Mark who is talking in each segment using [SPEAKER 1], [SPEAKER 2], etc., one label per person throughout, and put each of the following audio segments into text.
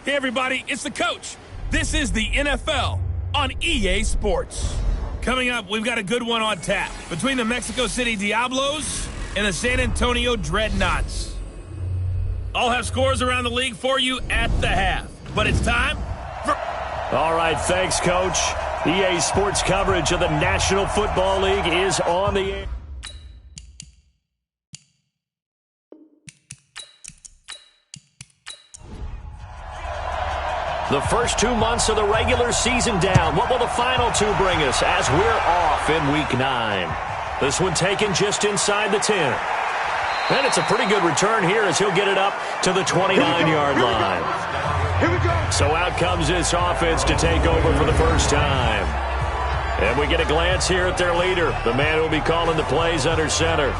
[SPEAKER 1] Hey, everybody, it's the coach. This is the NFL on EA Sports. Coming up, we've got a good one on tap between the Mexico City Diablos and the San Antonio Dreadnoughts. I'll have scores around the league for you at the half. But it's time for...
[SPEAKER 2] All right, thanks, Coach. EA Sports coverage of the National Football League is on the air. The first 2 months of the regular season down. What will the final two bring us as we're off in Week 9? This one taken just inside the 10. And it's a pretty good return here as he'll get it up to the 29-yard line.
[SPEAKER 3] Here we go.
[SPEAKER 2] So out comes this offense to take over for the first time. And we get a glance here at their leader, the man who will be calling the plays under center.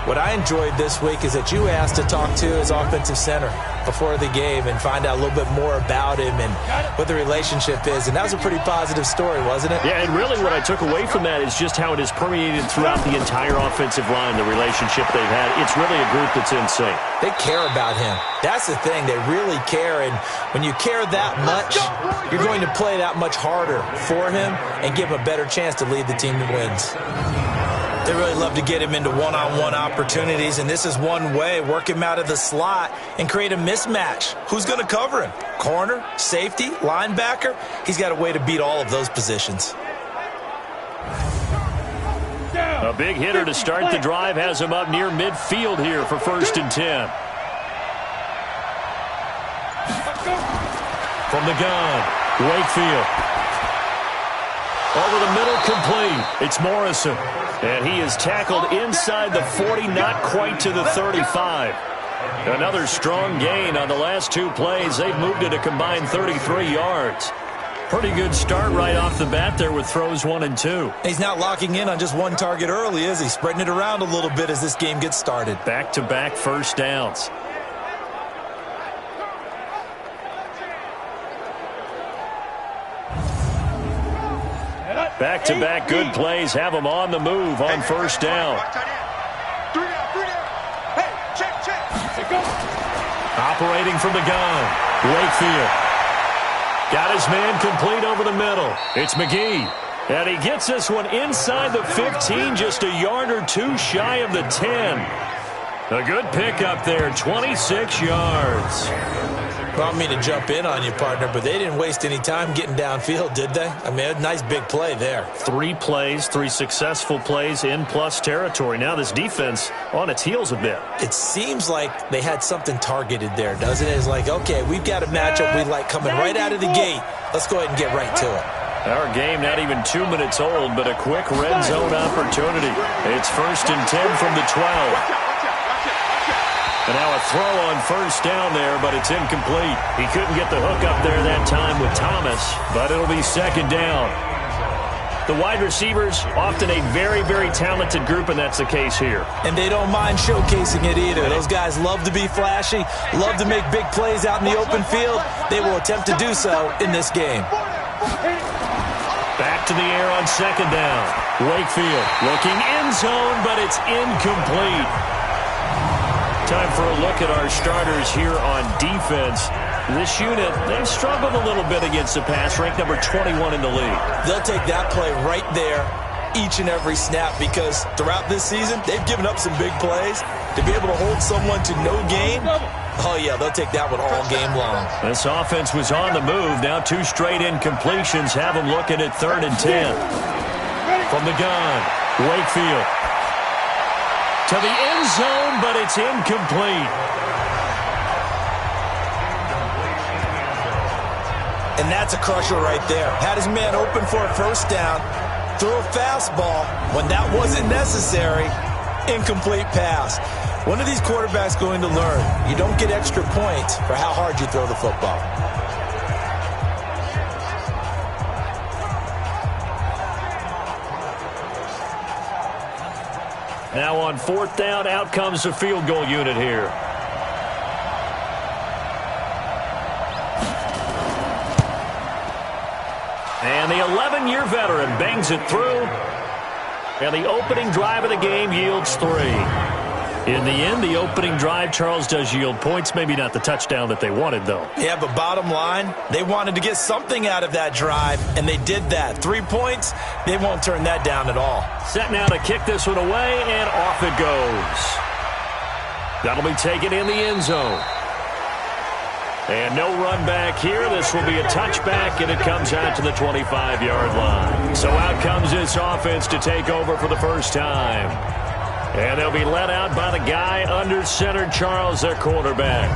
[SPEAKER 4] What I enjoyed this week is that you asked to talk to his offensive center before the game and find out a little bit more about him and what the relationship is. And that was a pretty positive story, wasn't it?
[SPEAKER 2] Yeah, and really what I took away from that is just how it has permeated throughout the entire offensive line, the relationship they've had. It's really a group that's in sync.
[SPEAKER 4] They care about him. That's the thing. They really care. And when you care that much, you're going to play that much harder for him and give him a better chance to lead the team that wins. They really love to get him into one-on-one opportunities, and this is one way. Work him out of the slot and create a mismatch. Who's going to cover him? Corner, safety, linebacker? He's got a way to beat all of those positions.
[SPEAKER 2] A big hitter to start the drive has him up near midfield here for 1st and 10. From the gun, Wakefield. Over the middle, complete. It's Morrison. And he is tackled inside the 40, not quite to the 35. Another strong gain on the last 2 plays. They've moved it a combined 33 yards. Pretty good start right off the bat there with throws 1 and 2.
[SPEAKER 4] He's not locking in on just one target early, is he? Spreading it around a little bit as this game gets started.
[SPEAKER 2] Back-to-back first downs. Back-to-back good plays have them on the move on first down. Operating from the gun, Wakefield. Got his man complete over the middle. It's McGee. And he gets this one inside the 15, just a yard or 2 shy of the 10. A good pickup there, 26 yards.
[SPEAKER 4] Brought me to jump in on you, partner, but they didn't waste any time getting downfield, did they? I mean, a nice big play there.
[SPEAKER 2] 3 plays, 3 successful plays in plus territory. Now this defense on its heels a bit.
[SPEAKER 4] It seems like they had something targeted there, doesn't it? It's like, okay, we've got a matchup we like coming right out of the gate. Let's go ahead and get right to it.
[SPEAKER 2] Our game not even 2 minutes old, but a quick red zone opportunity. It's 1st and 10 from the 12. And now a throw on first down there, but it's incomplete. He couldn't get the hook up there that time with Thomas, but it'll be 2nd down. The wide receivers, often a very, very talented group, and that's the case here.
[SPEAKER 4] And they don't mind showcasing it either. Those guys love to be flashy, love to make big plays out in the open field. They will attempt to do so in this game.
[SPEAKER 2] Back to the air on 2nd down. Wakefield looking end zone, but it's incomplete. Time for a look at our starters here on defense. This unit, they've struggled a little bit against the pass, ranked number 21 in the league.
[SPEAKER 4] They'll take that play right there each and every snap because throughout this season, they've given up some big plays. To be able to hold someone to no gain, oh yeah, they'll take that one all game long.
[SPEAKER 2] This offense was on the move. Now 2 straight incompletions have them looking at 3rd and 10. From the gun, Wakefield. To the end zone, but it's incomplete.
[SPEAKER 4] And that's a crusher right there. Had his man open for a first down, threw a fastball when that wasn't necessary, incomplete pass. When are these quarterbacks going to learn? You don't get extra points for how hard you throw the football.
[SPEAKER 2] Now on 4th down, out comes the field goal unit here. And the 11-year veteran bangs it through. And the opening drive of the game yields 3. In the end, the opening drive, Charles, does yield points. Maybe not the touchdown that they wanted, though.
[SPEAKER 4] Yeah, but bottom line, they wanted to get something out of that drive, and they did that. 3 points, they won't turn that down at all.
[SPEAKER 2] Set now to kick this one away, and off it goes. That'll be taken in the end zone. And no run back here. This will be a touchback, and it comes out to the 25-yard line. So out comes this offense to take over for the first time. And they'll be let out by the guy under center, Charles, their quarterback.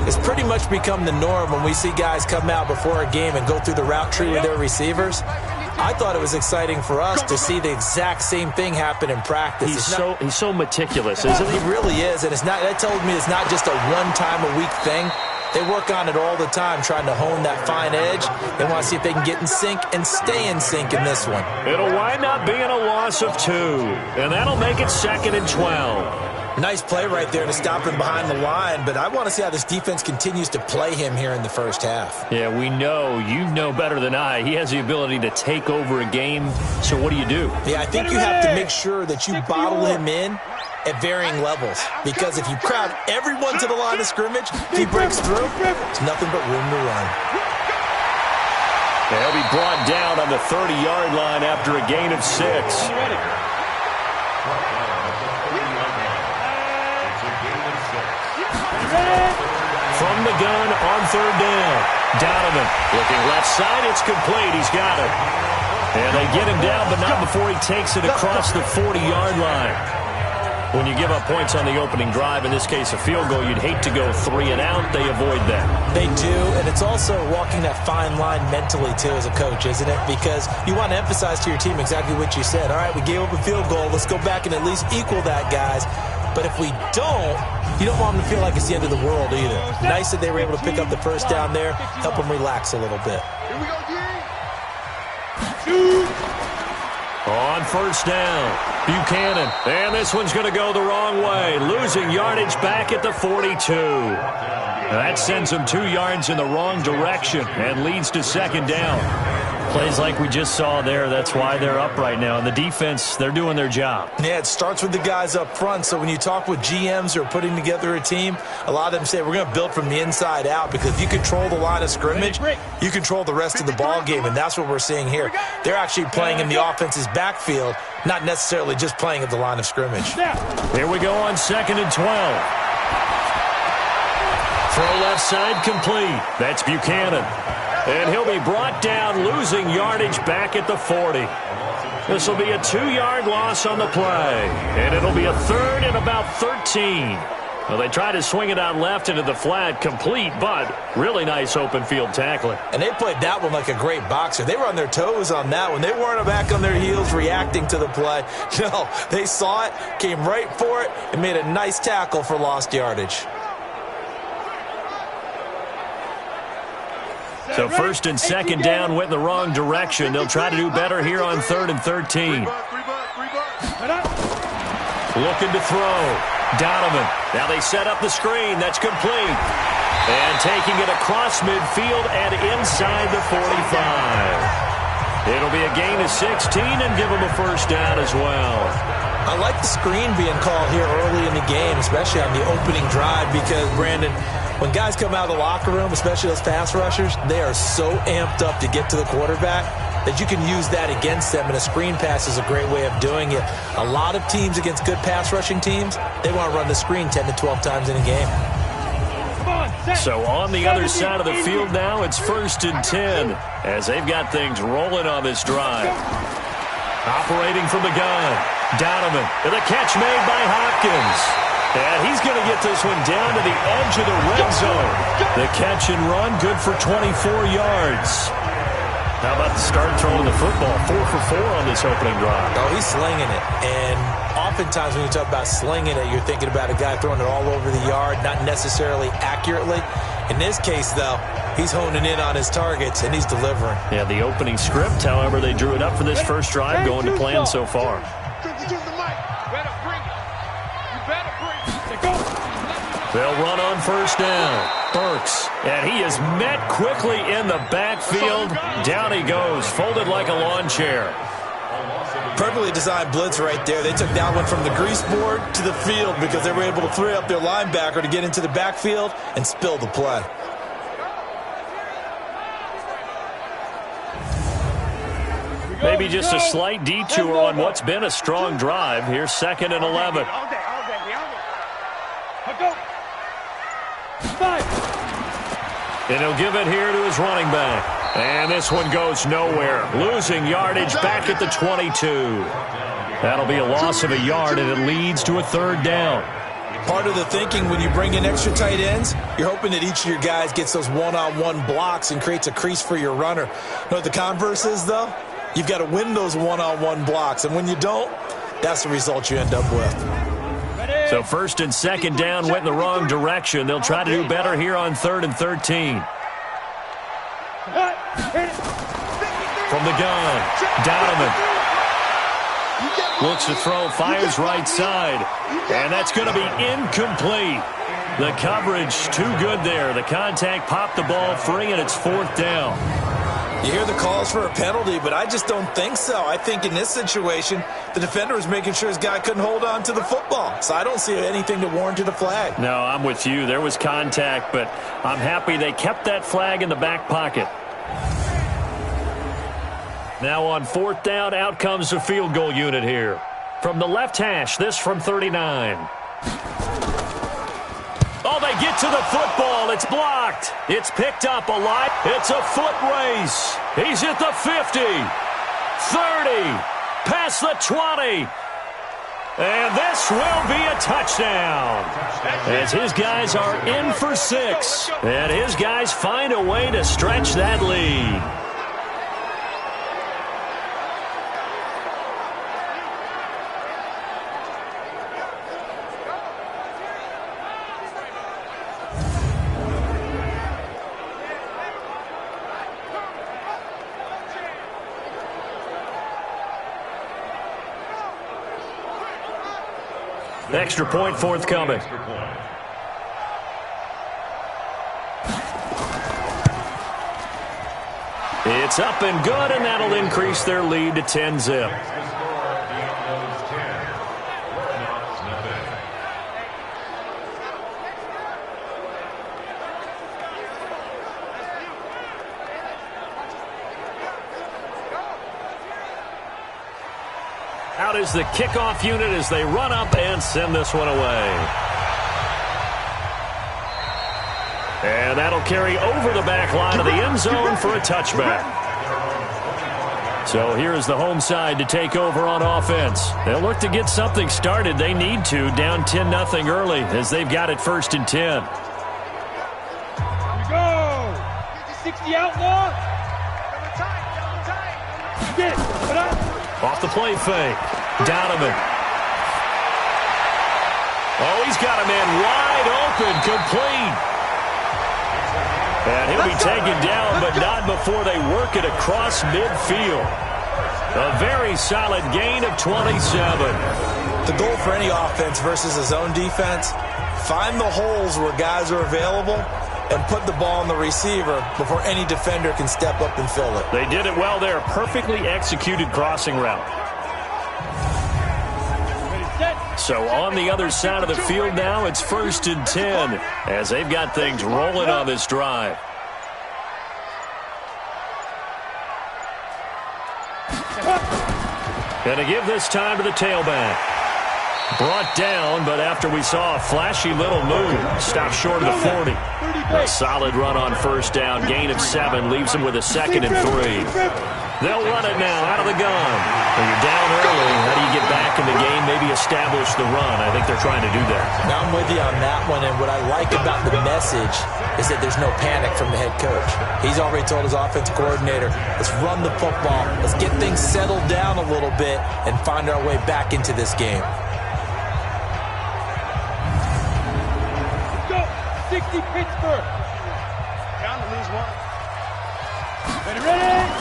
[SPEAKER 4] It's pretty much become the norm when we see guys come out before a game and go through the route tree with their receivers. I thought it was exciting for us to see the exact same thing happen in practice.
[SPEAKER 2] He's so meticulous, isn't he?
[SPEAKER 4] He really is, and that tells me it's not just a one-time-a-week thing. They work on it all the time, trying to hone that fine edge. They want to see if they can get in sync and stay in sync in this one.
[SPEAKER 2] It'll wind up being a loss of 2, and that'll make it 2nd and 12.
[SPEAKER 4] Nice play right there to stop him behind the line, but I want to see how this defense continues to play him here in the first half.
[SPEAKER 2] Yeah, we know. You know better than I. He has the ability to take over a game, so what do you do?
[SPEAKER 4] Yeah, I think you have to make sure that you bottle him in at varying levels, because if you crowd everyone to the line of scrimmage, if he breaks through, there's nothing but room to run.
[SPEAKER 2] They'll be brought down on the 30-yard line after a gain of 6. From the gun on 3rd down. Donovan looking left side. It's complete. He's got it. And they get him down, but not before he takes it across the 40-yard line. When you give up points on the opening drive, in this case a field goal, you'd hate to go 3 and out. They avoid that.
[SPEAKER 4] They do, and it's also walking that fine line mentally, too, as a coach, isn't it? Because you want to emphasize to your team exactly what you said. All right, we gave up a field goal. Let's go back and at least equal that, guys. But if we don't, you don't want them to feel like it's the end of the world either. Nice that they were able to pick up the first down there, help them relax a little bit.
[SPEAKER 3] Here we go,
[SPEAKER 2] On 1st down, Buchanan. And this one's going to go the wrong way. Losing yardage back at the 42. That sends them 2 yards in the wrong direction and leads to 2nd down. Plays like we just saw there, that's why they're up right now. And the defense, they're doing their job.
[SPEAKER 4] Yeah, it starts with the guys up front. So when you talk with GMs who are putting together a team, a lot of them say we're going to build from the inside out, because if you control the line of scrimmage, you control the rest of the ball game, and that's what we're seeing here. They're actually playing in the offense's backfield, not necessarily just playing at the line of scrimmage.
[SPEAKER 2] Here we go on 2nd and 12. Throw left side complete. That's Buchanan. And he'll be brought down, losing yardage back at the 40. This will be a 2-yard loss on the play. And it'll be a 3rd and about 13. Well, they try to swing it out left into the flat, complete, but really nice open field tackling.
[SPEAKER 4] And they played that one like a great boxer. They were on their toes on that one. They weren't back on their heels reacting to the play. No, they saw it, came right for it, and made a nice tackle for lost yardage.
[SPEAKER 2] So 1st and 2nd down went in the wrong direction. They'll try to do better here on 3rd and 13. Looking to throw. Donovan. Now they set up the screen. That's complete. And taking it across midfield and inside the 45. It'll be a gain of 16 and give them a 1st down as well.
[SPEAKER 4] I like the screen being called here early in the game, especially on the opening drive, because, Brandon, when guys come out of the locker room, especially those pass rushers, they are so amped up to get to the quarterback that you can use that against them, and a screen pass is a great way of doing it. A lot of teams against good pass rushing teams, they want to run the screen 10 to 12 times in a game.
[SPEAKER 2] So on the other side of the field now, it's 1st and 10 as they've got things rolling on this drive. Operating from the gun, Donovan, and the catch made by Hopkins. And he's going to get this one down to the edge of the red zone. The catch and run, good for 24 yards. How about the start throwing the football? 4 for 4 on this opening drive.
[SPEAKER 4] Oh, he's slinging it. And oftentimes when you talk about slinging it, you're thinking about a guy throwing it all over the yard, not necessarily accurately. In this case, though, he's honing in on his targets, and he's delivering.
[SPEAKER 2] Yeah, the opening script, however, they drew it up for this first drive, going to plan so far. They'll run on 1st down. Burks, and he is met quickly in the backfield. Down he goes, folded like a lawn chair.
[SPEAKER 4] Perfectly designed blitz right there. They took that one from the grease board to the field because they were able to free up their linebacker to get into the backfield and spill the play.
[SPEAKER 2] Maybe just a slight detour on what's been a strong drive. Here's 2nd and 11. And he'll give it here to his running back. And this one goes nowhere. Losing yardage back at the 22. That'll be a loss of a yard, and it leads to a 3rd down.
[SPEAKER 4] Part of the thinking when you bring in extra tight ends, you're hoping that each of your guys gets those one-on-one blocks and creates a crease for your runner. You know what the converse is, though? You've got to win those one-on-one blocks, and when you don't, that's the result you end up with.
[SPEAKER 2] So 1st and 2nd down went in the wrong direction. They'll try to do better here on 3rd and 13. From the gun, Donovan looks to throw, fires right side, and that's going to be incomplete. The coverage too good there. The contact popped the ball free, and it's 4th down.
[SPEAKER 4] You hear the calls for a penalty, but I just don't think so. I think in this situation, the defender was making sure his guy couldn't hold on to the football. So I don't see anything to warrant a flag.
[SPEAKER 2] No, I'm with you. There was contact, but I'm happy they kept that flag in the back pocket. Now on 4th down, out comes the field goal unit here. From the left hash, this from 39. Oh, they get to the football. It's blocked. It's picked up alive. It's a foot race. He's at the 50, 30, past the 20. And this will be a touchdown. As his guys are in for 6. And his guys find a way to stretch that lead. Extra point forthcoming. It's up and good, and that'll increase their lead to 10-zip. Out is the kickoff unit as they run up and send this one away. And that'll carry over the back line of the end zone for a touchback. So here is the home side to take over on offense. They'll look to get something started. They need to, down 10-0 early as they've got it 1st and 10.
[SPEAKER 3] Here we go. 60 outlaw. Get it. Put up.
[SPEAKER 2] Off the play fake. Donovan. Oh, he's got a man wide open, complete. And he'll be taken down, but not before they work it across midfield. A very solid gain of 27.
[SPEAKER 4] The goal for any offense versus a zone defense, find the holes where guys are available and put the ball on the receiver before any defender can step up and fill it.
[SPEAKER 2] They did it well there. Perfectly executed crossing route. So on the other side of the field now, it's 1st and 10 as they've got things rolling on this drive. And to give this time to the tailback. Brought down, but after we saw a flashy little move, stopped short of the 40. A solid run on 1st down, gain of 7, leaves them with a 2nd and 3. They'll run it now out of the gun. When you're down early, how do you get back in the game, maybe establish the run? I think they're trying to do that.
[SPEAKER 4] Now I'm with you on that one, and what I like about the message is that there's no panic from the head coach. He's already told his offensive coordinator, let's run the football, let's get things settled down a little bit and find our way back into this game.
[SPEAKER 3] 60 Pittsburgh. Down to lose one. Ready.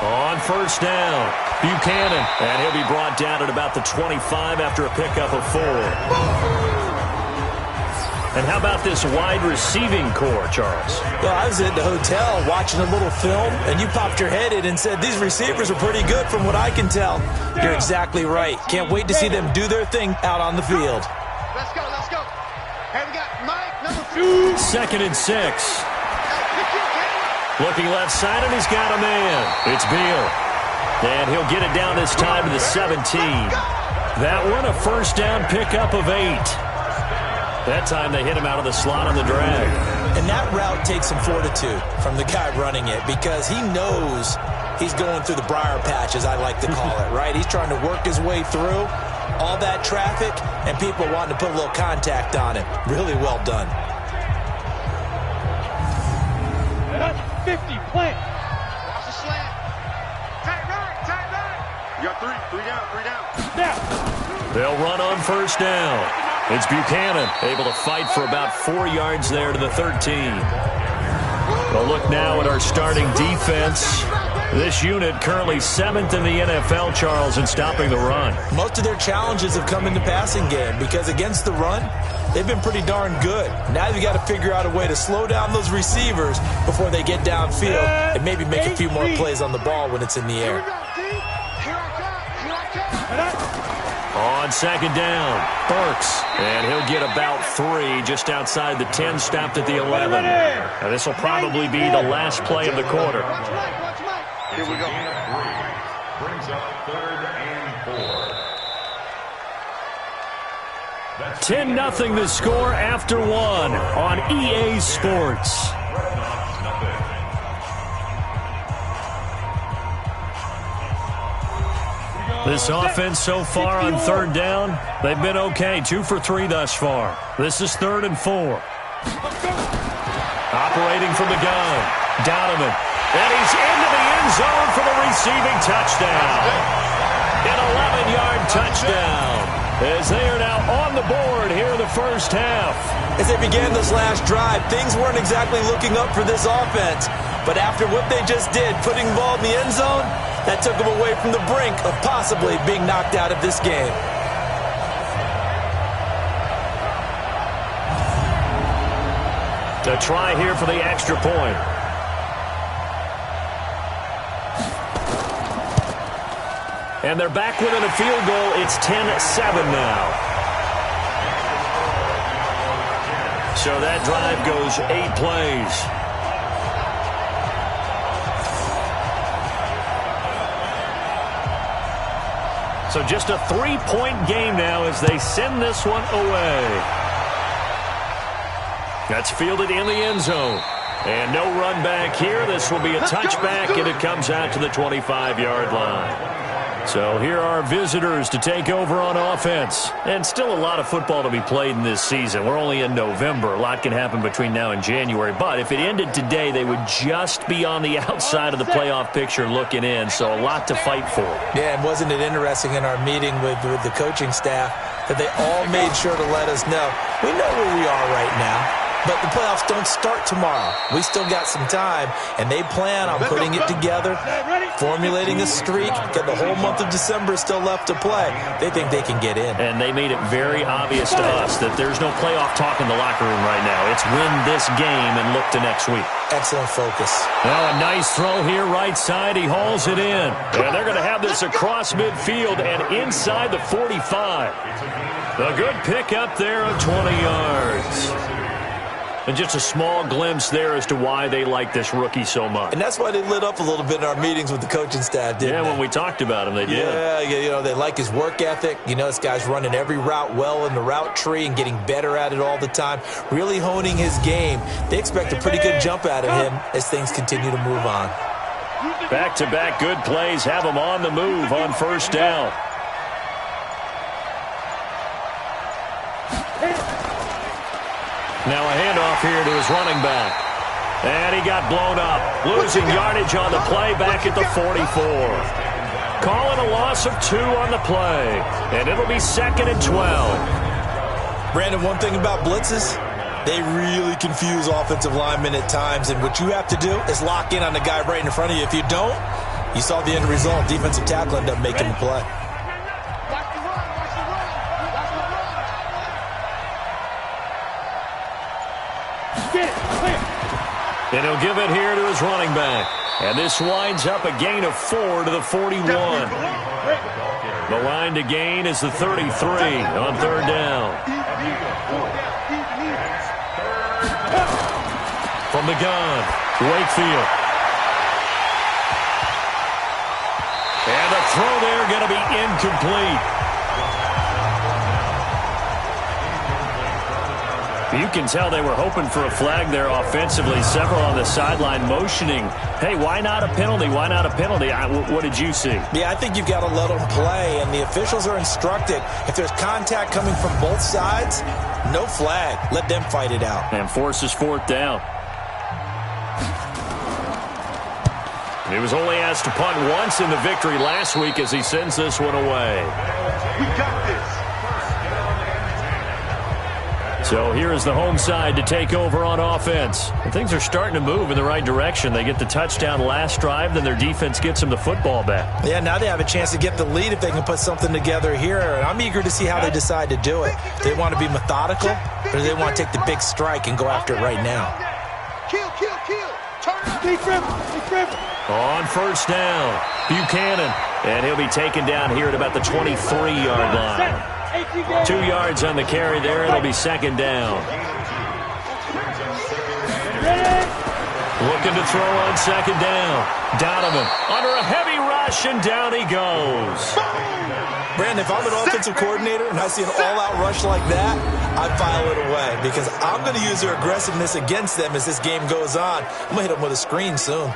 [SPEAKER 2] On 1st down, Buchanan. And he'll be brought down at about the 25 after a pickup of 4. And how about this wide receiving core, Charles?
[SPEAKER 4] Well, I was at the hotel watching a little film, and you popped your head in and said, these receivers are pretty good from what I can tell. You're exactly right. Can't wait to see them do their thing out on the field.
[SPEAKER 5] Let's go, let's go. Hey, we got Mike, number 2.
[SPEAKER 2] 2nd and 6. Looking left side, and he's got a man. It's Beal. And he'll get it down this time to the 17. That one, a first down pickup of 8. That time they hit him out of the slot on the drag.
[SPEAKER 4] And that route takes some fortitude from the guy running it because he knows he's going through the briar patch, as I like to call it, right? He's trying to work his way through all that traffic and people wanting to put a little contact on him. Really well done.
[SPEAKER 3] 50, plant.
[SPEAKER 5] Watch the slant. Tight right. You got 3 down.
[SPEAKER 3] Now.
[SPEAKER 2] They'll run on first down. It's Buchanan able to fight for about 4 yards there to the 13. We'll look now at our starting defense. This unit currently 7th in the NFL, Charles, in stopping the run.
[SPEAKER 4] Most of their challenges have come in the passing game because against the run, they've been pretty darn good. Now you've got to figure out a way to slow down those receivers before they get downfield and maybe make a few more plays on the ball when it's in the air.
[SPEAKER 2] On 2nd down, Burks, and he'll get about 3 just outside the 10, stopped at the 11. Now this will probably be the last play of the quarter.
[SPEAKER 5] Here we go.
[SPEAKER 6] Brings up 3rd and 4.
[SPEAKER 2] 10-0 the score after 1 on EA Sports. This offense so far on 3rd down, they've been okay. 2 for 3 thus far. This is 3rd and 4. Operating from the gun, Donovan. And he's into the end zone for the receiving touchdown. An 11-yard touchdown. As they are now on the board here in the first half.
[SPEAKER 4] As they began this last drive, things weren't exactly looking up for this offense. But after what they just did, putting the ball in the end zone, that took them away from the brink of possibly being knocked out of this game.
[SPEAKER 2] To try here for the extra point. And they're back within a field goal. It's 10-7 now. So that drive goes 8 plays. So just a 3-point game now as they send this one away. That's fielded in the end zone. And no run back here. This will be a touchback, and it comes out to the 25-yard line. So here are visitors to take over on offense. And still a lot of football to be played in this season. We're only in November. A lot can happen between now and January. But if it ended today, they would just be on the outside of the playoff picture looking in. So a lot to fight for.
[SPEAKER 4] Yeah, and wasn't it interesting in our meeting with the coaching staff that they all made sure to let us know, we know where we are right now. But the playoffs don't start tomorrow. We still got some time, and they plan on putting it together, formulating a streak. Got the whole month of December still left to play. They think they can get in.
[SPEAKER 2] And they made it very obvious to us that there's no playoff talk in the locker room right now. It's win this game and look to next week.
[SPEAKER 4] Excellent focus.
[SPEAKER 2] Now a nice throw here right side. He hauls it in. And they're going to have this across midfield and inside the 45. A good pick up there of 20 yards. And just a small glimpse there as to why they like this rookie so much.
[SPEAKER 4] And that's why they lit up a little bit in our meetings with the coaching staff, didn't they?
[SPEAKER 2] Yeah, when we talked about him, they did.
[SPEAKER 4] Yeah, you know, they like his work ethic. You know, this guy's running every route well in the route tree and getting better at it all the time, really honing his game. They expect a pretty good jump out of him as things continue to move on.
[SPEAKER 2] Back-to-back good plays have him on the move on first down. Now a handoff here to his running back. And he got blown up. Losing yardage on the play back at the 44. Calling a loss of 2 on the play. And it'll be 2nd and 12.
[SPEAKER 4] Brandon, one thing about blitzes, they really confuse offensive linemen at times. And what you have to do is lock in on the guy right in front of you. If you don't, you saw the end result. Defensive tackle ended up making the play.
[SPEAKER 3] Get it. Clear.
[SPEAKER 2] And he'll give it here to his running back. And this winds up a gain of 4 to the 41. The line to gain is the 33 on third down. From the gun, Wakefield. And the throw there going to be incomplete. You can tell they were hoping for a flag there offensively. Several on the sideline motioning, hey, why not a penalty? Why not a penalty? What did you see?
[SPEAKER 4] Yeah, I think you've got to let them play, and the officials are instructed, if there's contact coming from both sides, no flag. Let them fight it out.
[SPEAKER 2] And forces fourth down. He was only asked to punt once in the victory last week as he sends this one away.
[SPEAKER 5] We got this.
[SPEAKER 2] So here is the home side to take over on offense. And things are starting to move in the right direction. They get the touchdown last drive, then their defense gets them the football back.
[SPEAKER 4] Yeah, now they have a chance to get the lead if they can put something together here. And I'm eager to see how they decide to do it. Do they want to be methodical, or do they want to take the big strike and go after it right now?
[SPEAKER 5] Kill. Turn up.
[SPEAKER 3] Stay driven.
[SPEAKER 2] On first down, Buchanan. And he'll be taken down here at about the 23-yard line. 2 yards on the carry there. It'll be second down. Looking to throw on second down. Donovan under a heavy rush, and down he goes.
[SPEAKER 4] Brandon, if I'm an offensive coordinator and I see an all-out rush like that, I file it away because I'm going to use their aggressiveness against them as this game goes on. I'm going to hit them with a screen soon.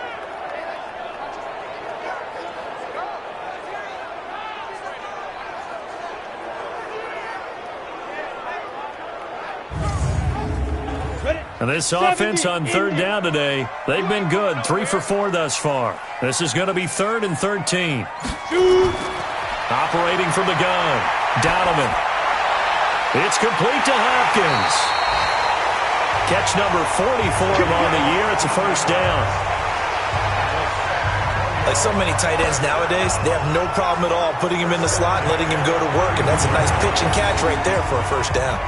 [SPEAKER 2] And this offense on third down today, they've been good. 3 for 4 thus far. This is going to be 3rd and 13. Operating from the gun, Donovan. It's complete to Hopkins. Catch number 40 for him on the year. It's a first down.
[SPEAKER 4] Like so many tight ends nowadays, they have no problem at all putting him in the slot and letting him go to work. And that's a nice pitch and catch right there for a first down.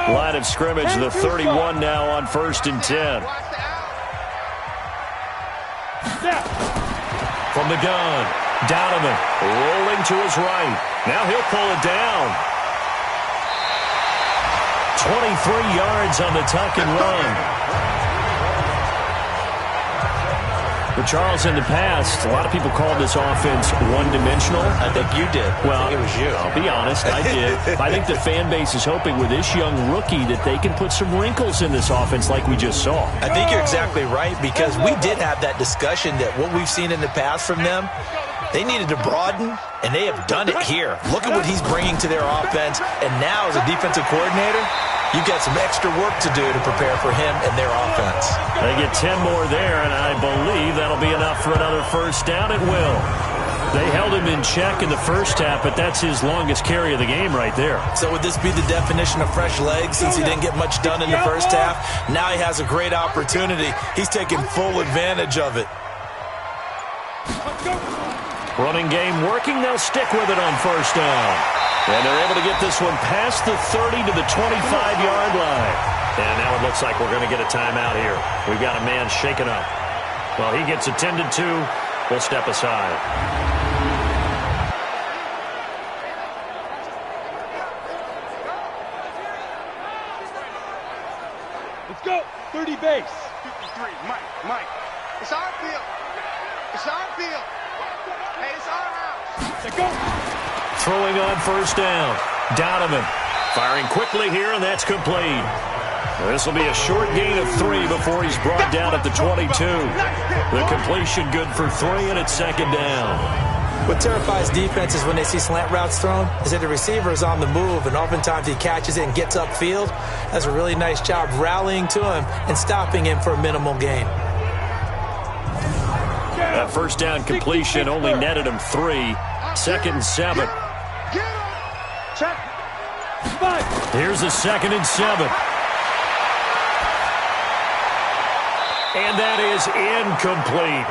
[SPEAKER 2] Line of scrimmage, the 31 now on 1st and 10. From the gun, Donovan rolling to his right. Now he'll pull it down. 23 yards on the tuck and run. But Charles, in the past, a lot of people called this offense one-dimensional.
[SPEAKER 4] I think you did.
[SPEAKER 2] Well,
[SPEAKER 4] I think it was you.
[SPEAKER 2] I'll be honest, I did. I think the fan base is hoping with this young rookie that they can put some wrinkles in this offense like we just saw.
[SPEAKER 4] I think you're exactly right because we did have that discussion that what we've seen in the past from them, they needed to broaden, and they have done it here. Look at what he's bringing to their offense, and now as a defensive coordinator, you've got some extra work to do to prepare for him and their offense.
[SPEAKER 2] They get 10 more there, and I believe that'll be enough for another first down. It will. They held him in check in the first half, but that's his longest carry of the game right there.
[SPEAKER 4] So would this be the definition of fresh legs since he didn't get much done in the first half? Now he has a great opportunity. He's taking full advantage of it.
[SPEAKER 2] Running game working. They'll stick with it on first down. And they're able to get this one past the 30 to the 25-yard line. And now it looks like we're going to get a timeout here. We've got a man shaken up. Well, he gets attended to. We'll step aside.
[SPEAKER 3] Let's go. 30 base.
[SPEAKER 5] 53. Mike. It's our field. It's our field. Hey, it's our house.
[SPEAKER 3] Let's go.
[SPEAKER 2] Throwing on first down. Donovan firing quickly here, and that's complete. This will be a short gain of 3 before he's brought down at the 22. The completion good for 3, and it's second down.
[SPEAKER 4] What terrifies defenses when they see slant routes thrown is that the receiver is on the move, and oftentimes he catches it and gets upfield. Does a really nice job rallying to him and stopping him for a minimal gain.
[SPEAKER 2] That first down completion only netted him 3. Second and 7.
[SPEAKER 5] Check.
[SPEAKER 2] Here's a 2nd and 7. And that is incomplete.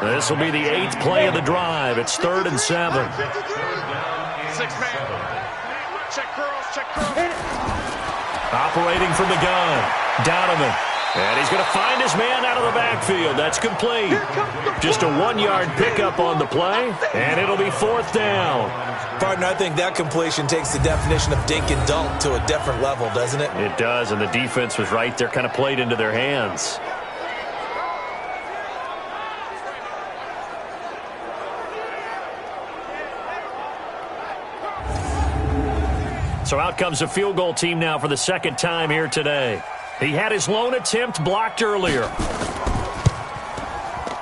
[SPEAKER 2] This will be the 8th play of the drive. It's 3rd and 7.
[SPEAKER 5] 6-man. Check curls, check curls.
[SPEAKER 2] Operating from the gun. Donovan. And he's going to find his man out of the backfield. That's complete. Just a 1-yard pickup on the play, and it'll be 4th down.
[SPEAKER 4] Partner, I think that completion takes the definition of dink and dunk to a different level, doesn't it?
[SPEAKER 2] It does, and the defense was right there, kind of played into their hands. So out comes the field goal team now for the 2nd time here today. He had his lone attempt blocked earlier.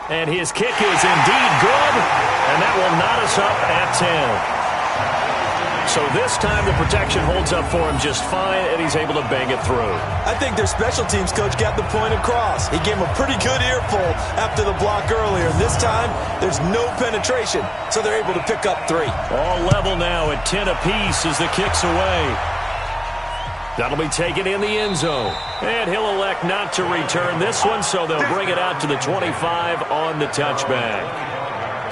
[SPEAKER 2] And his kick is indeed good, and that will knot us up at 10. So this time the protection holds up for him just fine, and he's able to bang it through.
[SPEAKER 4] I think their special teams coach got the point across. He gave him a pretty good earful after the block earlier. And this time, there's no penetration, so they're able to pick up 3.
[SPEAKER 2] All level now at 10 apiece as the kick's away. That'll be taken in the end zone. And he'll elect not to return this one, so they'll bring it out to the 25 on the touchback.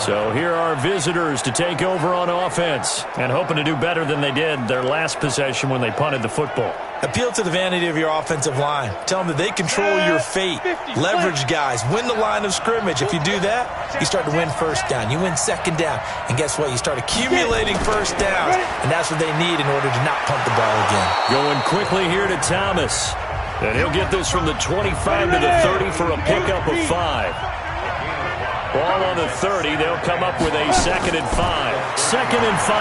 [SPEAKER 2] So here are visitors to take over on offense and hoping to do better than they did their last possession when they punted the football.
[SPEAKER 4] Appeal to the vanity of your offensive line. Tell them that they control your fate. Leverage guys. Win the line of scrimmage. If you do that, you start to win first down. You win second down. And guess what? You start accumulating first downs. And that's what they need in order to not punt the ball again.
[SPEAKER 2] Going quickly here to Thomas. And he'll get this from the 25 to the 30 for a pickup of 5. Ball on the 30. They'll come up with a 2nd and 5. 2nd and 5.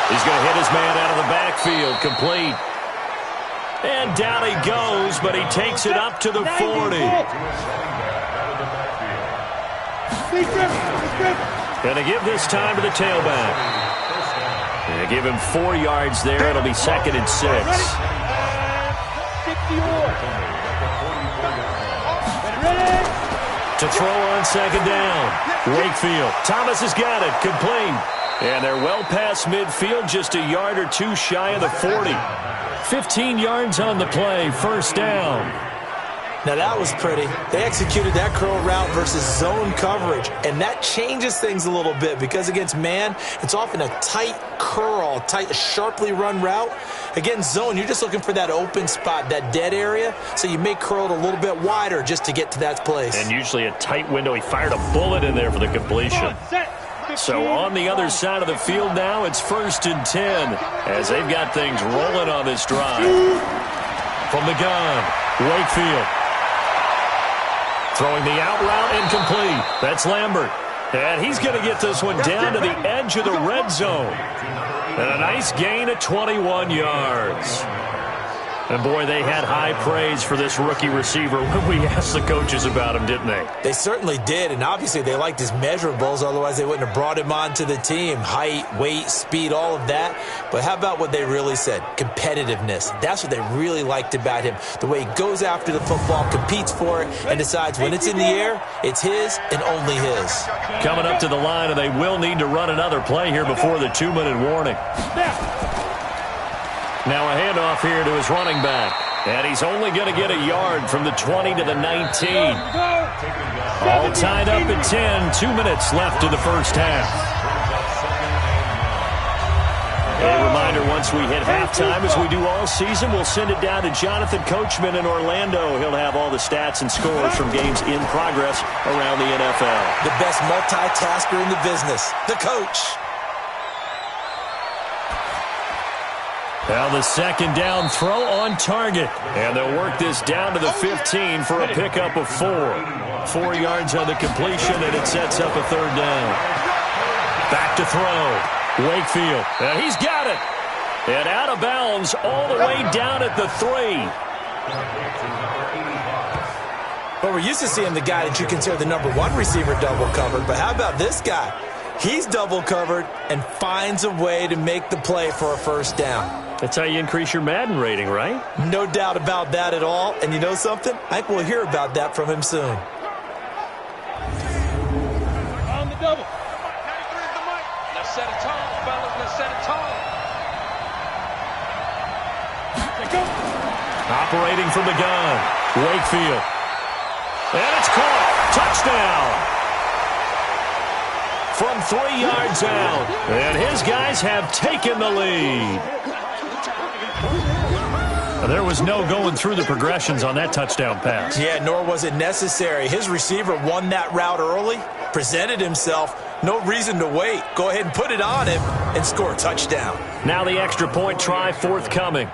[SPEAKER 2] He's going to hit his man out of the backfield. Complete. And down he goes, but he takes it up to the 40. Going to give this time to the tailback. And give him 4 yards there. It'll be 2nd and 6. To throw on 2nd down. Wakefield. Thomas has got it. Complete. And they're well past midfield, just a yard or 2 shy of the 40. 15 yards on the play. 1st down.
[SPEAKER 4] Now that was pretty. They executed that curl route versus zone coverage, and that changes things a little bit because against man, it's often a tight curl, tight, sharply run route. Against zone, you're just looking for that open spot, that dead area, so you may curl it a little bit wider just to get to that place.
[SPEAKER 2] And usually a tight window. He fired a bullet in there for the completion. So on the other side of the field now, it's 1st and 10 as they've got things rolling on this drive. From the gun, Wakefield. Throwing the out route incomplete. That's Lambert. And he's going to get this one down to the edge of the red zone. And a nice gain of 21 yards. And, boy, they had high praise for this rookie receiver when we asked the coaches about him, didn't they?
[SPEAKER 4] They certainly did, and obviously they liked his measurables. Otherwise, they wouldn't have brought him onto the team. Height, weight, speed, all of that. But how about what they really said? Competitiveness. That's what they really liked about him. The way he goes after the football, competes for it, and decides when it's in the air, it's his and only his.
[SPEAKER 2] Coming up to the line, and they will need to run another play here before the 2-minute warning. Now a handoff here to his running back. And he's only going to get a yard from the 20 to the 19. All tied up at 10. 2 minutes left in the first half. A reminder, once we hit halftime, as we do all season, we'll send it down to Jonathan Coachman in Orlando. He'll have all the stats and scores from games in progress around the NFL.
[SPEAKER 4] The best multitasker in the business, the coach.
[SPEAKER 2] Now the 2nd down throw on target. And they'll work this down to the 15 for a pickup of 4. 4 yards on the completion, and it sets up a 3rd down. Back to throw. Wakefield. And he's got it. And out of bounds all the way down at the 3.
[SPEAKER 4] But we're used to seeing the guy that you consider the #1 receiver double covered. But how about this guy? He's double covered and finds a way to make the play for a 1st down.
[SPEAKER 2] That's how you increase your Madden rating, right?
[SPEAKER 4] No doubt about that at all. And you know something? I think we'll hear about that from him soon.
[SPEAKER 3] On the double.
[SPEAKER 5] Let's set it tall, fellas. Let's set it tall.
[SPEAKER 3] Go.
[SPEAKER 2] Operating from the gun, Wakefield. And it's caught. Touchdown. From 3 yards out. And his guys have taken the lead. There was no going through the progressions on that touchdown pass.
[SPEAKER 4] Yeah, nor was it necessary. His receiver won that route early, presented himself. No reason to wait. Go ahead and put it on him and score a touchdown.
[SPEAKER 2] Now the extra point try forthcoming.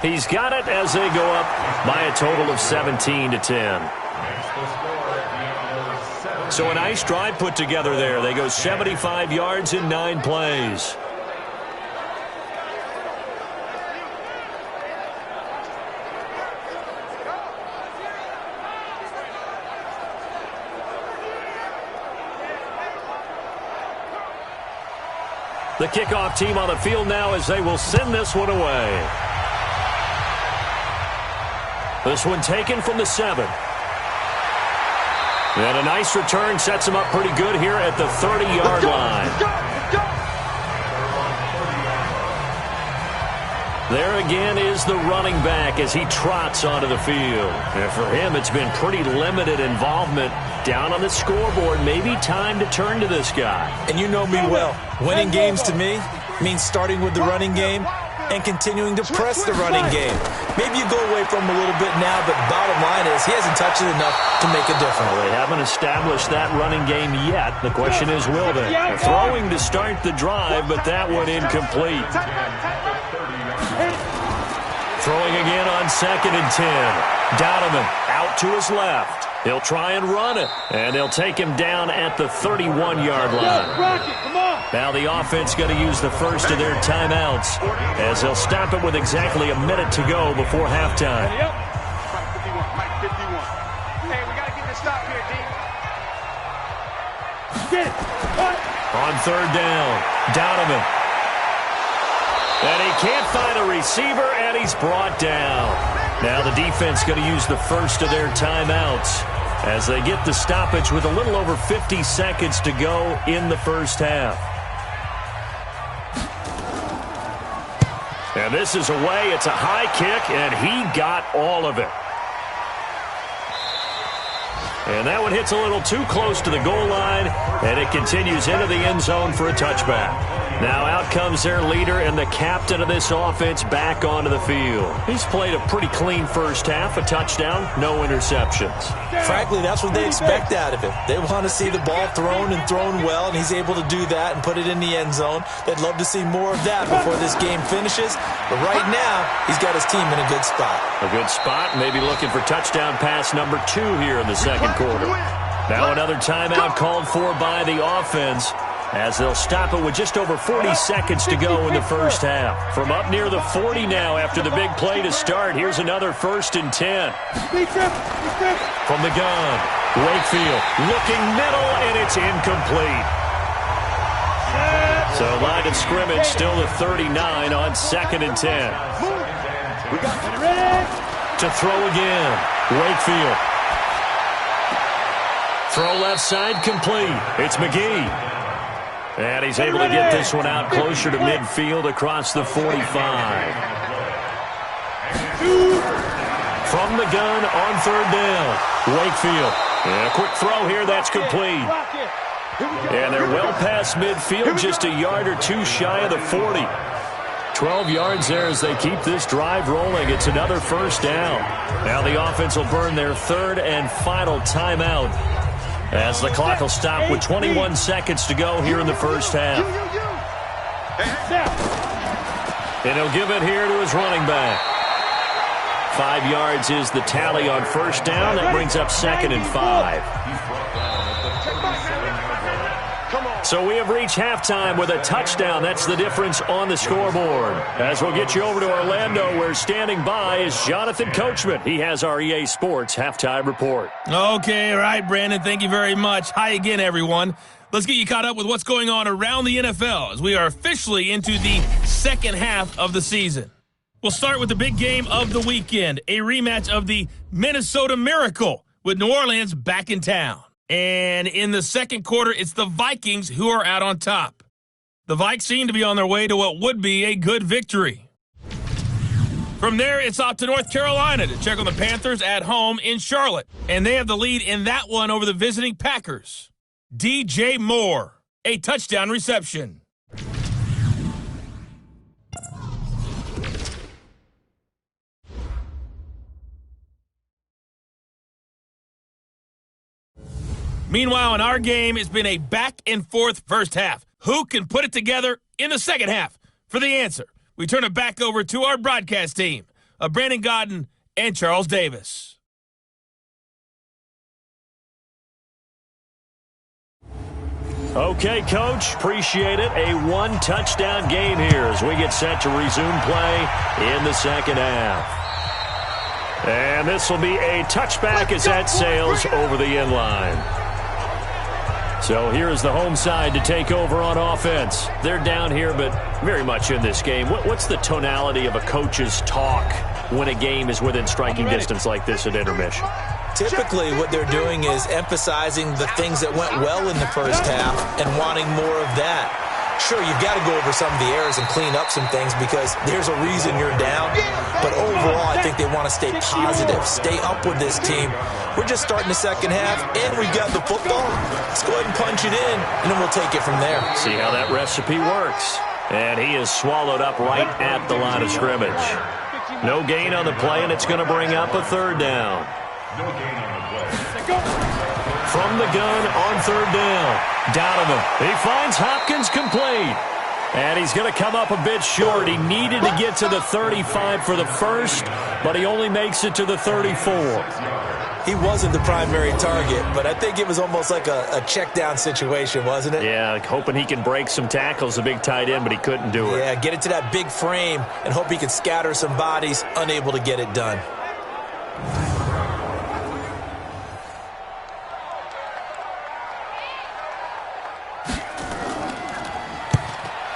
[SPEAKER 2] He's got it as they go up by a total of 17-10. So a nice drive put together there. They go 75 yards in 9 plays. The kickoff team on the field now as they will send this one away. This one taken from the 7. And a nice return sets him up pretty good here at the 30-yard line. There again is the running back as he trots onto the field. And for him, it's been pretty limited involvement down on the scoreboard. Maybe time to turn to this guy.
[SPEAKER 4] And you know me well. Winning games to me means starting with the running game and continuing to press the running game. Maybe you go away from him a little bit now, but the bottom line is he hasn't touched it enough to make a difference.
[SPEAKER 2] Well, they haven't established that running game yet. The question is, will they? They're throwing to start the drive, but that one incomplete. Throwing again on 2nd and 10. Donovan out to his left. He'll try and run it, and they'll take him down at the 31-yard line. Now the offense going to use the first of their timeouts as they'll stop it with exactly a minute to go before halftime.
[SPEAKER 5] Mike 51. Hey, we got to get this stop here, D.
[SPEAKER 2] On 3rd down, Donovan. And he can't find a receiver, and he's brought down. Now the defense going to use the first of their timeouts as they get the stoppage with a little over 50 seconds to go in the first half. And this is away. It's a high kick, and he got all of it. And that one hits a little too close to the goal line, and it continues into the end zone for a touchback. Now out comes their leader and the captain of this offense back onto the field. He's played a pretty clean first half, a touchdown, no interceptions.
[SPEAKER 4] Frankly, that's what they expect out of him. They want to see the ball thrown and thrown well, and he's able to do that and put it in the end zone. They'd love to see more of that before this game finishes. But right now, he's got his team in a good spot.
[SPEAKER 2] A good spot, maybe looking for touchdown pass number 2 here in the second quarter. Now another timeout called for by the offense, as they'll stop it with just over 40 seconds to go in the first half. From up near the 40 now after the big play to start, here's another 1st and 10. From the gun, Wakefield looking middle, and it's incomplete. So line of scrimmage still the 39 on 2nd and 10. To throw again, Wakefield. Throw left side complete. It's McGee. And he's able to get this one out closer to midfield across the 45. From the gun on 3rd down, Wakefield. And a quick throw here, that's complete. And they're well past midfield, just a yard or 2 shy of the 40. 12 yards there as they keep this drive rolling. It's another 1st down. Now the offense will burn their 3rd and final timeout, as the clock will stop with 21 seconds to go here in the first half. And he'll give it here to his running back. 5 yards is the tally on 1st down. That brings up 2nd and 5. So we have reached halftime with a touchdown. That's the difference on the scoreboard. As we'll get you over to Orlando, where standing by is Jonathan Coachman. He has our EA Sports halftime report.
[SPEAKER 1] Okay, all right, Brandon. Thank you very much. Hi again, everyone. Let's get you caught up with what's going on around the NFL as we are officially into the second half of the season. We'll start with the big game of the weekend, a rematch of the Minnesota Miracle with New Orleans back in town. And in the second quarter, it's the Vikings who are out on top. The Vikes seem to be on their way to what would be a good victory. From there, it's off to North Carolina to check on the Panthers at home in Charlotte. And they have the lead in that one over the visiting Packers. DJ Moore, a touchdown reception. Meanwhile, in our game, it's been a back-and-forth first half. Who can put it together in the second half? For the answer, we turn it back over to our broadcast team of Brandon Godden and Charles Davis.
[SPEAKER 2] Okay, Coach, appreciate it. A one-touchdown game here as we get set to resume play in the second half. And this will be a touchback as that sails over the end line. So here's the home side to take over on offense. They're down here, but very much in this game. What's the tonality of a coach's talk when a game is within striking distance like this at intermission?
[SPEAKER 4] Typically, what they're doing is emphasizing the things that went well in the first half and wanting more of that. Sure, you've got to go over some of the errors and clean up some things because there's a reason you're down. But overall, I think they want to stay positive, stay up with this team. We're just starting the second half, and we've got the football. Let's go ahead and punch it in, and then we'll take it from there.
[SPEAKER 2] See how that recipe works. And he is swallowed up right at the line of scrimmage. No gain on the play, and it's going to bring up a third down.
[SPEAKER 6] No gain on the play.
[SPEAKER 2] From the gun on third down. Donovan, he finds Hopkins complete. And he's going to come up a bit short. He needed to get to the 35 for the first, but he only makes it to the 34.
[SPEAKER 4] He wasn't the primary target, but I think it was almost like a check down situation, wasn't it?
[SPEAKER 2] Yeah, hoping he can break some tackles, a big tight end, but he couldn't do it.
[SPEAKER 4] Yeah, get it to that big frame and hope he can scatter some bodies, unable to get it done.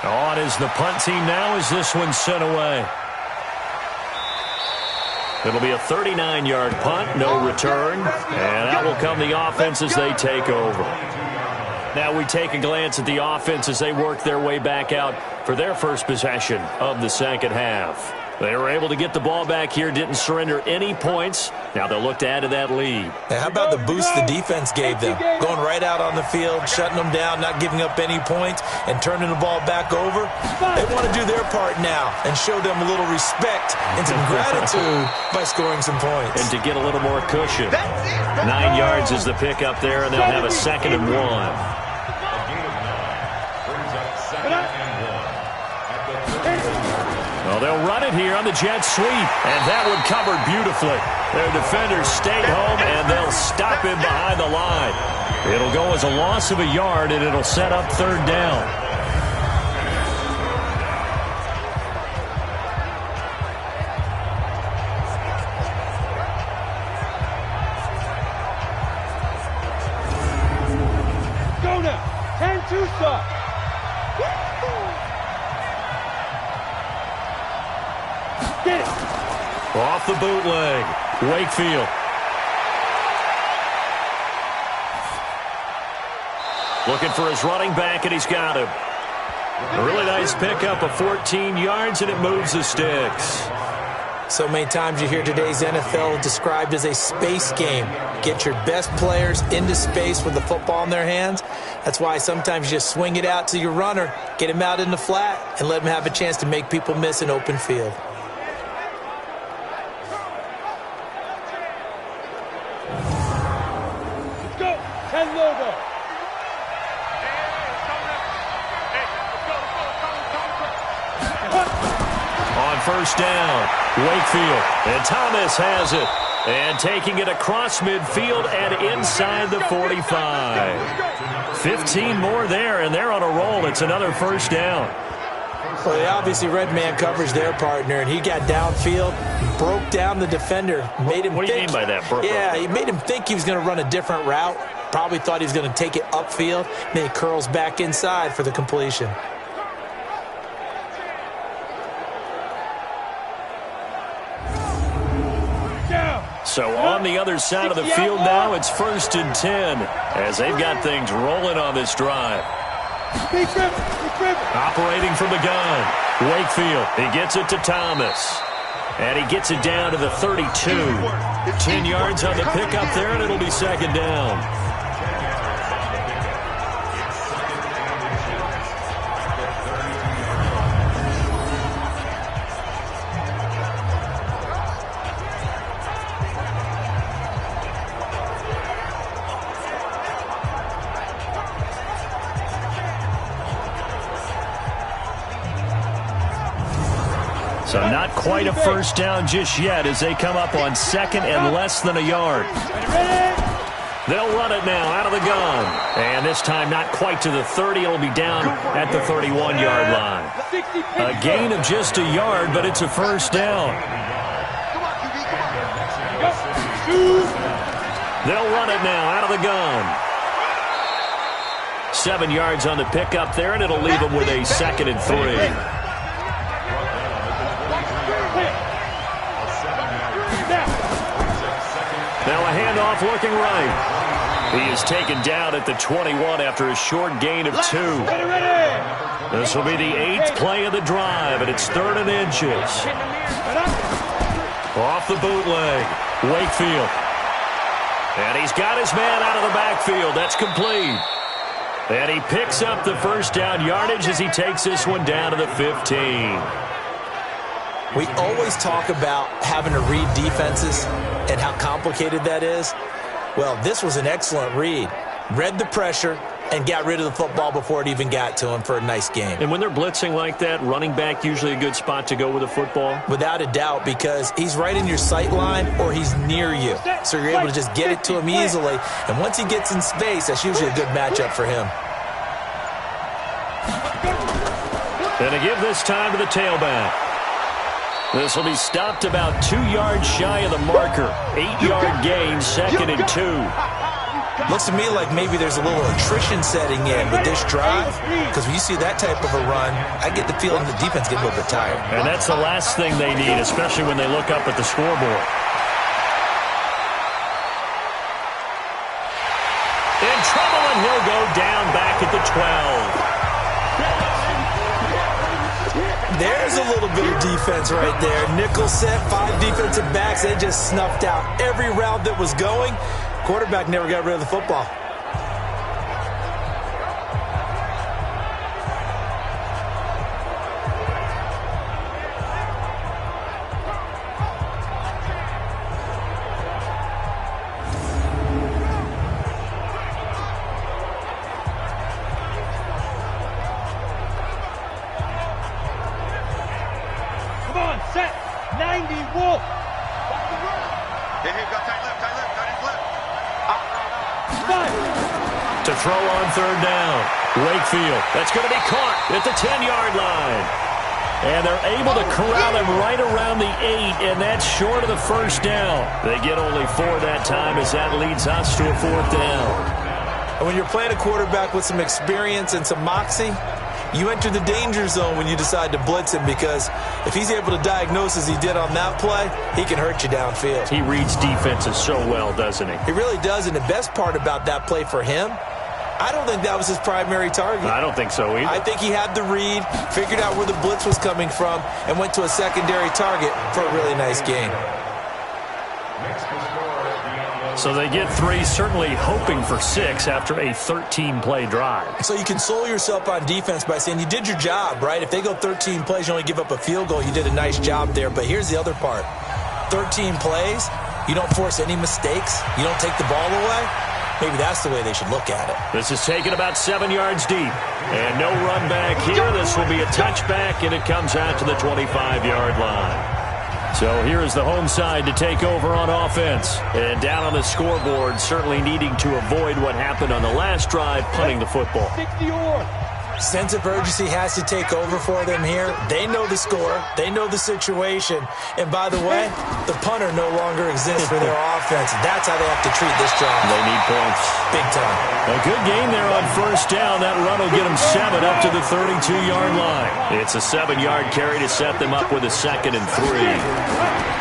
[SPEAKER 2] On is the punt team now as this one's sent away. It'll be a 39-yard punt, no return, and out will come the offense as they take over. Now we take a glance at the offense as they work their way back out for their first possession of the second half. They were able to get the ball back here, didn't surrender any points. Now they'll look to add to that lead.
[SPEAKER 4] Now, how about the boost the defense gave them? Going right out on the field, shutting them down, not giving up any points, and turning the ball back over. They want to do their part now and show them a little respect and some gratitude by scoring some points.
[SPEAKER 2] And to get a little more cushion. 9 yards is the pickup there, and they'll have a 2nd and 1. Well, they'll run it here on the jet sweep, and that one covered beautifully. Their defenders stayed home, and they'll stop him behind the line. It'll go as a loss of a yard, and it'll set up third down.
[SPEAKER 3] Go now. 10-2 stop. Get it.
[SPEAKER 2] Off the bootleg, Wakefield. Looking for his running back, and he's got him. A really nice pickup of 14 yards, and it moves the sticks.
[SPEAKER 4] So many times you hear today's NFL described as a space game. Get your best players into space with the football in their hands. That's why sometimes you just swing it out to your runner, get him out in the flat, and let him have a chance to make people miss an open field.
[SPEAKER 3] Go. 10 logo.
[SPEAKER 2] On first down, Wakefield, and Thomas has it. And taking it across midfield and inside the 45. 15 more there, and they're on a roll. It's another first down.
[SPEAKER 4] Well, they obviously red man coverage their partner, and he got downfield, broke down the defender, made him
[SPEAKER 2] What do you mean by that, bro?
[SPEAKER 4] Yeah, he made him think he was going to run a different route. Probably thought he was going to take it upfield. Then he curls back inside for the completion.
[SPEAKER 2] So on the other side of the field now, it's 1st and 10 as they've got things rolling on this drive.
[SPEAKER 3] Be driven.
[SPEAKER 2] Operating from the gun. Wakefield, he gets it to Thomas. And he gets it down to the 32. 10 yards on the pickup there, and it'll be second down. So not quite a first down just yet as they come up on second and less than a yard. They'll run it now out of the gun. And this time not quite to the 30. It'll be down at the 31-yard line. A gain of just a yard, but it's a first down. They'll run it now out of the gun. 7 yards on the pickup there, and it'll leave them with a 2nd and 3. Now a handoff looking right. He is taken down at the 21 after a short gain of 2. This will be the 8th play of the drive, and it's 3rd and inches. Off the bootleg, Wakefield. And he's got his man out of the backfield. That's complete. And he picks up the first down yardage as he takes this one down to the 15.
[SPEAKER 4] We always talk about having to read defenses and how complicated that is. Well, this was an excellent read. Read the pressure and got rid of the football before it even got to him for a nice game.
[SPEAKER 2] And when they're blitzing like that, running back usually a good spot to go with the football?
[SPEAKER 4] Without a doubt, because he's right in your sight line or he's near you. So you're able to just get it to him easily. And once he gets in space, that's usually a good matchup for him.
[SPEAKER 2] And to give this time to the tailback. This will be stopped about 2 yards shy of the marker. 8-yard gain, 2nd and 2.
[SPEAKER 4] Looks to me like maybe there's a little attrition setting in with this drive, because when you see that type of a run, I get the feeling the defense gets a little bit tired.
[SPEAKER 2] And that's the last thing they need, especially when they look up at the scoreboard. In trouble, and he'll go down back at the 12.
[SPEAKER 4] There's a little bit of defense right there. Nickel set, 5 defensive backs. They just snuffed out every route that was going. Quarterback never got rid of the football.
[SPEAKER 3] Set. 90 Wolf.
[SPEAKER 5] Here, go tight left.
[SPEAKER 2] To throw on 3rd down. Wakefield. That's going to be caught at the 10-yard line. And they're able to corral him right around the 8, and that's short of the first down. They get only 4 that time as that leads us to a 4th down.
[SPEAKER 4] And when you're playing a quarterback with some experience and some moxie, you enter the danger zone when you decide to blitz him, because if he's able to diagnose as he did on that play, he can hurt you downfield.
[SPEAKER 2] He reads defenses so well, doesn't he?
[SPEAKER 4] He really does, and the best part about that play for him, I don't think that was his primary target.
[SPEAKER 2] I don't think so either.
[SPEAKER 4] I think he had the read, figured out where the blitz was coming from, and went to a secondary target for a really nice gain.
[SPEAKER 2] So they get 3, certainly hoping for 6 after a 13-play drive.
[SPEAKER 4] So you console yourself on defense by saying you did your job, right? If they go 13 plays, you only give up a field goal, you did a nice job there. But here's the other part. 13 plays, you don't force any mistakes, you don't take the ball away. Maybe that's the way they should look at it.
[SPEAKER 2] This is taken about 7 yards deep. And no run back here. This will be a touchback, and it comes out to the 25-yard line. So here is the home side to take over on offense. And down on the scoreboard, certainly needing to avoid what happened on the last drive, punting the football.
[SPEAKER 3] 60-yard.
[SPEAKER 4] Sense of urgency has to take over for them here. They know the score. They know the situation. And by the way, the punter no longer exists for their offense. That's how they have to treat this drive.
[SPEAKER 2] They need points.
[SPEAKER 4] Big time.
[SPEAKER 2] A good game there on 1st down. That run will get them 7 up to the 32-yard line. It's a 7-yard carry to set them up with a 2nd and 3.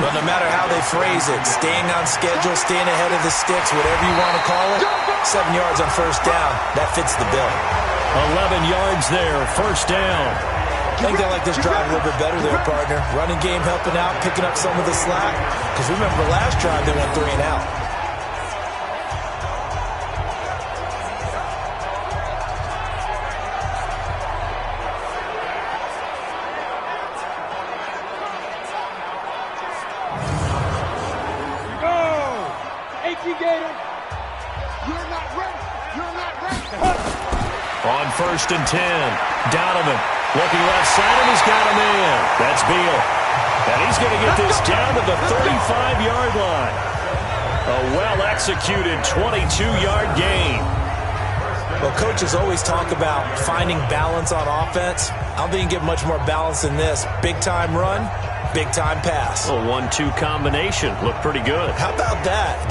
[SPEAKER 4] But no matter how they phrase it, staying on schedule, staying ahead of the sticks, whatever you want to call it, 7 yards on 1st down, that fits the bill.
[SPEAKER 2] 11 yards there, first down.
[SPEAKER 4] I think they like this drive a little bit better there, partner. Running game helping out, picking up some of the slack. Because remember, last drive they went 3 and out.
[SPEAKER 2] On 1st and 10, Donovan looking left side, and he's got a man. That's Beal. And he's going to get this down to the 35-yard line. A well-executed 22-yard gain.
[SPEAKER 4] Well, coaches always talk about finding balance on offense. I don't think you can get much more balance than this. Big-time run, big-time pass.
[SPEAKER 2] A 1-2 combination. Looked pretty good.
[SPEAKER 4] How about that?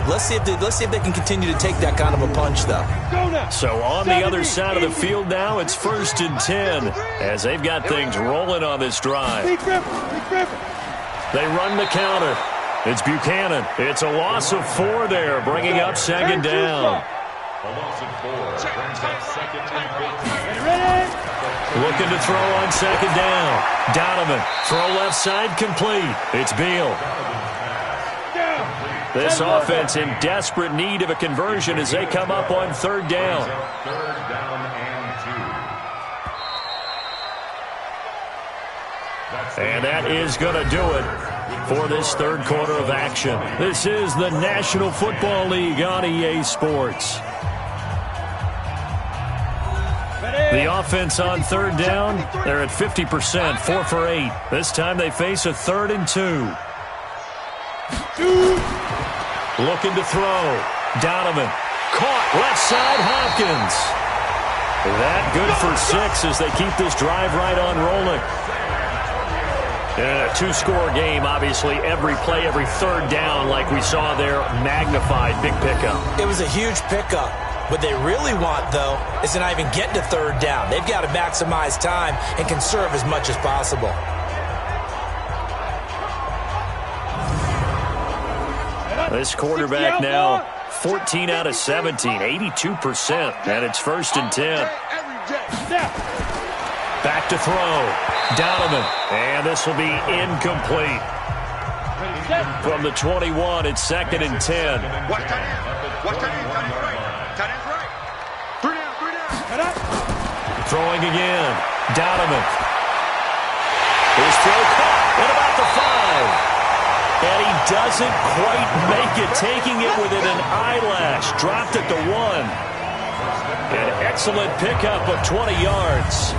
[SPEAKER 4] Let's see if they can continue to take that kind of a punch, though.
[SPEAKER 2] So on the other side of the field now, it's 1st and 10 as they've got things rolling on this drive. They run the counter. It's Buchanan. It's a loss of 4 there, bringing up 2nd down.
[SPEAKER 6] A loss of 4 brings up 2nd and 15.
[SPEAKER 2] Looking to throw on 2nd down. Donovan, throw left side, complete. It's Beal. This offense in desperate need of a conversion as they come up on 3rd down.
[SPEAKER 6] 3rd down and 2.
[SPEAKER 2] And that is going to do it for this 3rd quarter of action. This is the National Football League on EA Sports. The offense on 3rd down, they're at 50%, 4 for 8. This time they face a 3rd and 2. Looking to throw. Donovan. Caught. Left side, Hopkins. That good for 6 as they keep this drive right on rolling. In a 2-score game, obviously, every play, every 3rd down, like we saw there, magnified, big pickup.
[SPEAKER 4] It was a huge pickup. What they really want, though, is to not even get to 3rd down. They've got to maximize time and conserve as much as possible.
[SPEAKER 2] This quarterback now, 14 out of 17, 82%, and it's 1st and 10. Back to throw. Donovan, and this will be incomplete. From the 21, it's 2nd and 10.
[SPEAKER 5] Watch that in. Watch that in. Tight end right. Tight end right. 3 down.
[SPEAKER 2] Throwing again. Donovan. His throw caught at about the 5. And he doesn't quite make it, taking it within an eyelash. Dropped it to 1. An excellent pickup of 20 yards.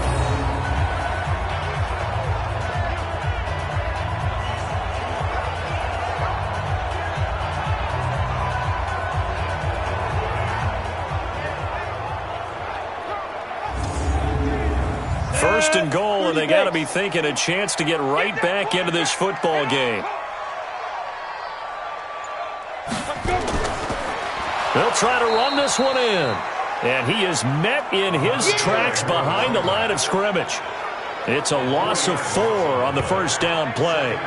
[SPEAKER 2] First and goal, and they got to be thinking a chance to get right back into this football game. They'll try to run this one in. And he is met in his tracks behind the line of scrimmage. It's a loss of 4 on the 1st down play.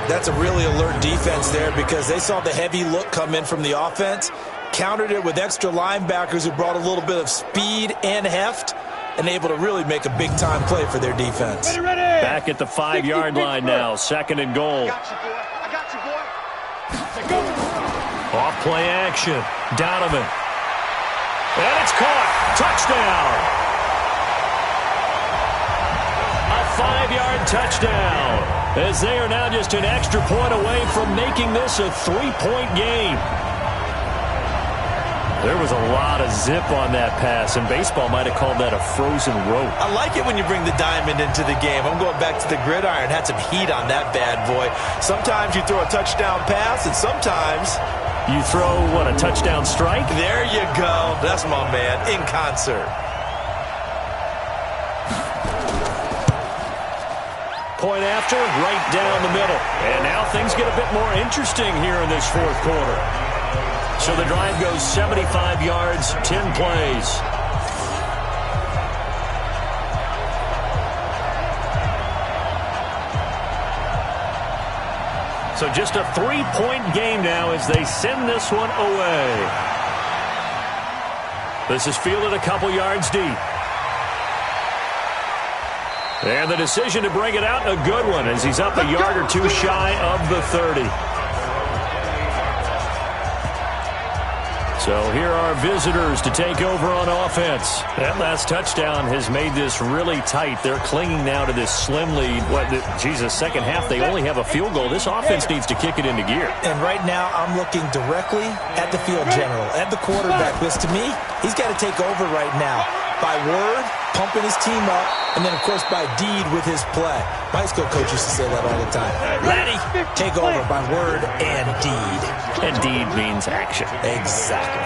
[SPEAKER 4] That's a really alert defense there because they saw the heavy look come in from the offense, countered it with extra linebackers who brought a little bit of speed and heft, and able to really make a big-time play for their defense.
[SPEAKER 2] Back at the 5-yard line now, 2nd and goal.
[SPEAKER 5] I got you, boy.
[SPEAKER 2] Off play action. Donovan. And it's caught. Touchdown. A 5-yard touchdown. As they are now just an extra point away from making this a 3-point game. There was a lot of zip on that pass, and baseball might have called that a frozen rope.
[SPEAKER 4] I like it when you bring the diamond into the game. I'm going back to the gridiron. Had some heat on that bad boy. Sometimes you throw a touchdown pass, and sometimes
[SPEAKER 2] you throw, what, a touchdown strike?
[SPEAKER 4] There you go. That's my man, in concert.
[SPEAKER 2] Point after, right down the middle. And now things get a bit more interesting here in this 4th quarter. So the drive goes 75 yards, 10 plays. So just a 3-point game now as they send this one away. This is fielded a couple yards deep. And the decision to bring it out, a good one, as he's up a yard or two shy of the 30. So here are visitors to take over on offense. That last touchdown has made this really tight. They're clinging now to this slim lead. Second half, they only have a field goal. This offense needs to kick it into gear.
[SPEAKER 4] And right now, I'm looking directly at the field general, at the quarterback, because to me, he's got to take over right now. By word, pumping his team up, and then, of course, by deed with his play. My high school coach used to say that all the time. Ready, take over by word and deed.
[SPEAKER 2] And deed means action.
[SPEAKER 4] Exactly.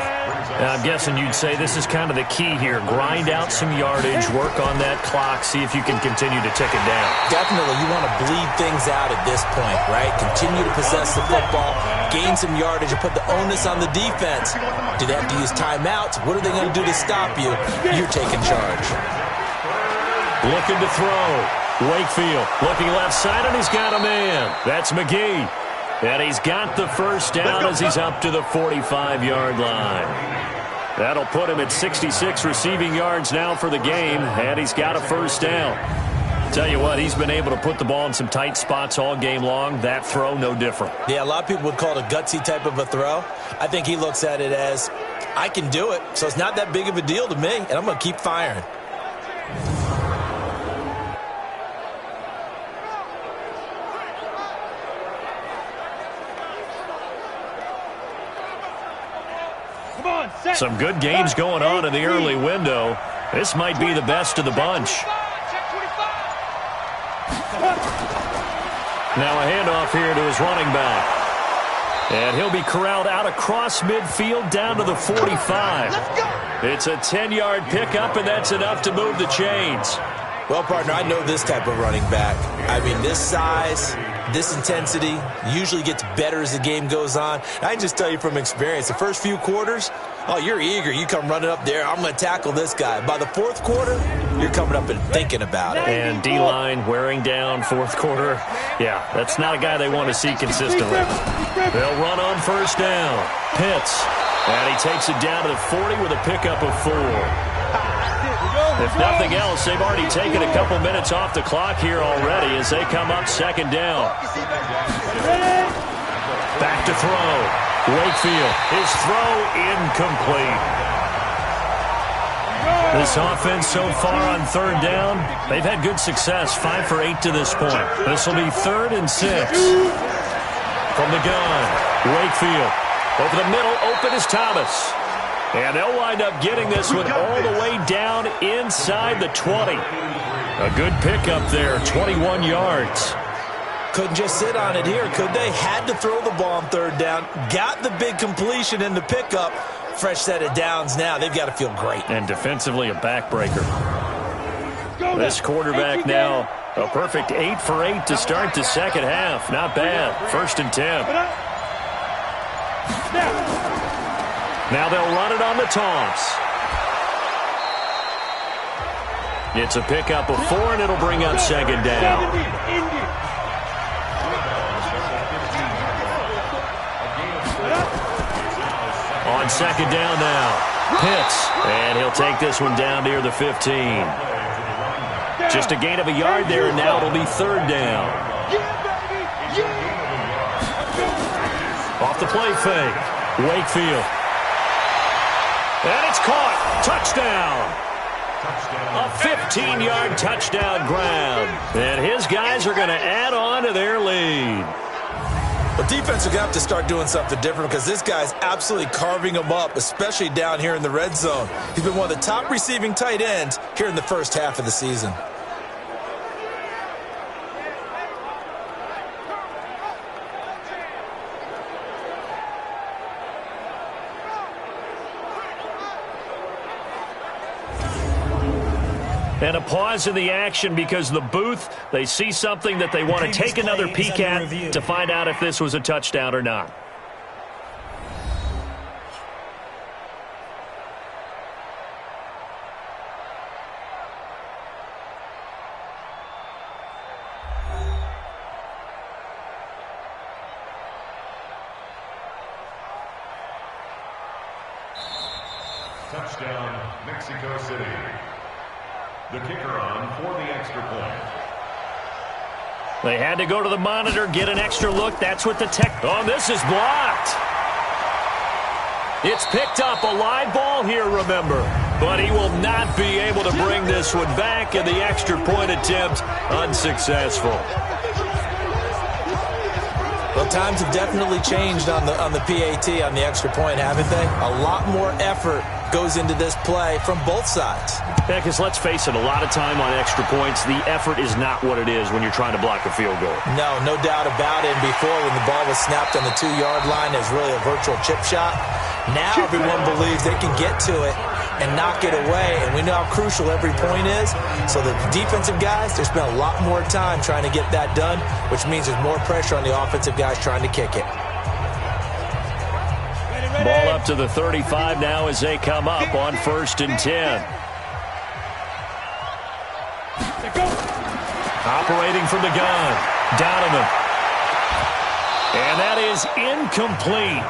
[SPEAKER 2] Now, I'm guessing you'd say this is kind of the key here. Grind out some yardage, work on that clock, see if you can continue to tick it down.
[SPEAKER 4] Definitely, you want to bleed things out at this point, right? Continue to possess the football, gain some yardage, and put the onus on the defense. Do they have to use timeouts? What are they going to do to stop you? You're taking charge.
[SPEAKER 2] Looking to throw. Wakefield looking left side, and he's got a man. That's McGee. And he's got the first down as he's up to the 45-yard line. That'll put him at 66 receiving yards now for the game, and he's got a first down. Tell you what, he's been able to put the ball in some tight spots all game long. That throw, no different.
[SPEAKER 4] Yeah, a lot of people would call it a gutsy type of a throw. I think he looks at it as, I can do it, so it's not that big of a deal to me, and I'm going to keep firing.
[SPEAKER 2] Some good games going on in the early window. This might be the best of the bunch. Now a handoff here to his running back. And he'll be corralled out across midfield down to the 45. It's a 10-yard pickup, and that's enough to move the chains.
[SPEAKER 4] Well, partner, I know this type of running back. I mean, this size, this intensity usually gets better as the game goes on. I can just tell you from experience, the first few quarters, oh, you're eager. You come running up there, I'm going to tackle this guy. By the fourth quarter, you're coming up and thinking about it.
[SPEAKER 2] And D-line wearing down fourth quarter. Yeah, that's not a guy they want to see consistently. They'll run on first down. Pitts. And he takes it down to the 40 with a pickup of 4. If nothing else, they've already taken a couple minutes off the clock here already as they come up second down. Back to throw. Wakefield. His throw incomplete. This offense so far on third down, they've had good success, 5 for 8 to this point. This will be 3rd and 6. From the gun, Wakefield. Over the middle, open is Thomas. And they'll wind up getting this one all the way down inside the 20. A good pickup there, 21 yards.
[SPEAKER 4] Couldn't just sit on it here, could they? Had to throw the ball on third down. Got the big completion in the pickup. Fresh set of downs now. They've got to feel great.
[SPEAKER 2] And defensively, a backbreaker. This quarterback now, a perfect 8 for 8 to start the second half. Not bad. 1st and 10. Now they'll run it on the toss. It's a pickup of 4, and it'll bring up second down. On second down now, Pitts, and he'll take this one down near the 15. Just a gain of a yard there, and now it'll be 3rd down. Off the play fake, Wakefield. And it's caught. Touchdown. A 15-yard touchdown grab. And his guys are going to add on to their lead.
[SPEAKER 4] Well, defense are going to have to start doing something different because this guy's absolutely carving them up, especially down here in the red zone. He's been one of the top receiving tight ends here in the first half of the season.
[SPEAKER 2] And a pause in the action because the booth, they see something that they want to take another peek at to find out if this was a touchdown or not.
[SPEAKER 6] Touchdown, Mexico City. The kicker on for the extra point.
[SPEAKER 2] They had to go to the monitor, get an extra look. That's what the tech... Oh, this is blocked. It's picked up. A live ball here, remember. But he will not be able to bring this one back, and the extra point attempt unsuccessful.
[SPEAKER 4] Well, times have definitely changed on the PAT, on the extra point, haven't they? A lot more effort goes into this play from both sides.
[SPEAKER 2] Yeah, because let's face it, a lot of time on extra points, the effort is not what it is when you're trying to block a field goal.
[SPEAKER 4] No doubt about it. And before, when the ball was snapped on the 2-yard line, it was really a virtual chip shot. Now everyone believes they can get to it and knock it away, and we know how crucial every point is. So the defensive guys, they spend a lot more time trying to get that done, which means there's more pressure on the offensive guys trying to kick it.
[SPEAKER 2] Ball up to the 35 now as they come up on 1st and 10. Operating from the gun, Donovan. And that is incomplete.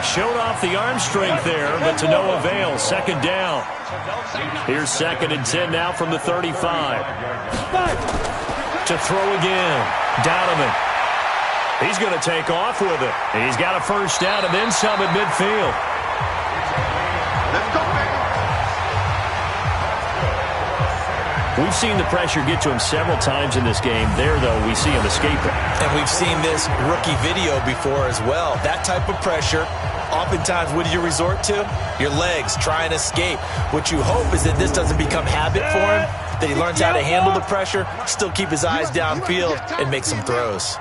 [SPEAKER 2] Showed off the arm strength there, but to no avail. 2nd down. Here's 2nd and 10 now from the 35. To throw again, Donovan. He's going to take off with it. And he's got a 1st down and then some at midfield.
[SPEAKER 5] Let's go, baby.
[SPEAKER 2] We've seen the pressure get to him several times in this game. There, though, we see him escaping.
[SPEAKER 4] And we've seen this rookie video before as well. That type of pressure, oftentimes, what do you resort to? Your legs, try and escape. What you hope is that this doesn't become habit for him, that he learns how to handle the pressure, still keep his eyes downfield, and make some throws.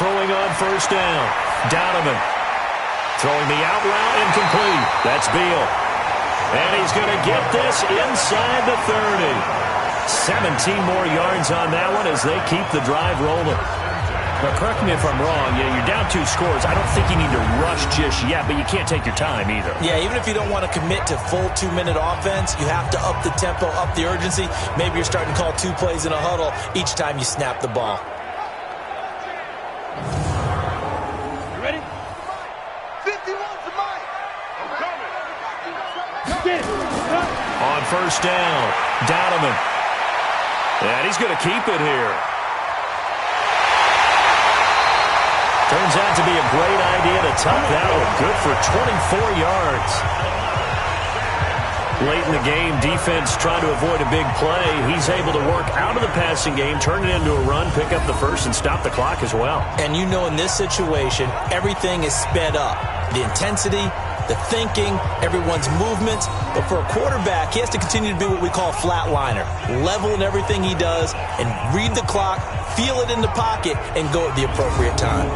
[SPEAKER 2] Throwing on 1st down, Donovan. Throwing the out route, incomplete. That's Beal. And he's going to get this inside the 30. 17 more yards on that one as they keep the drive rolling. Now, correct me if I'm wrong. Yeah, you're down 2 scores. I don't think you need to rush just yet, but you can't take your time either.
[SPEAKER 4] Yeah, even if you don't want to commit to full 2-minute offense, you have to up the tempo, up the urgency. Maybe you're starting to call 2 plays in a huddle each time you snap the ball.
[SPEAKER 3] You ready?
[SPEAKER 5] 51's the mic. I'm coming.
[SPEAKER 2] On 1st down, Donovan. And he's going to keep it here. Turns out to be a great idea to tuck that one. Good for 24 yards. Late in the game, defense trying to avoid a big play. He's able to work out of the passing game, turn it into a run, pick up the 1st, and stop the clock as well.
[SPEAKER 4] And you know in this situation, everything is sped up. The intensity, the thinking, everyone's movements. But for a quarterback, he has to continue to be what we call a flatliner. Level in everything he does and read the clock, feel it in the pocket, and go at the appropriate time.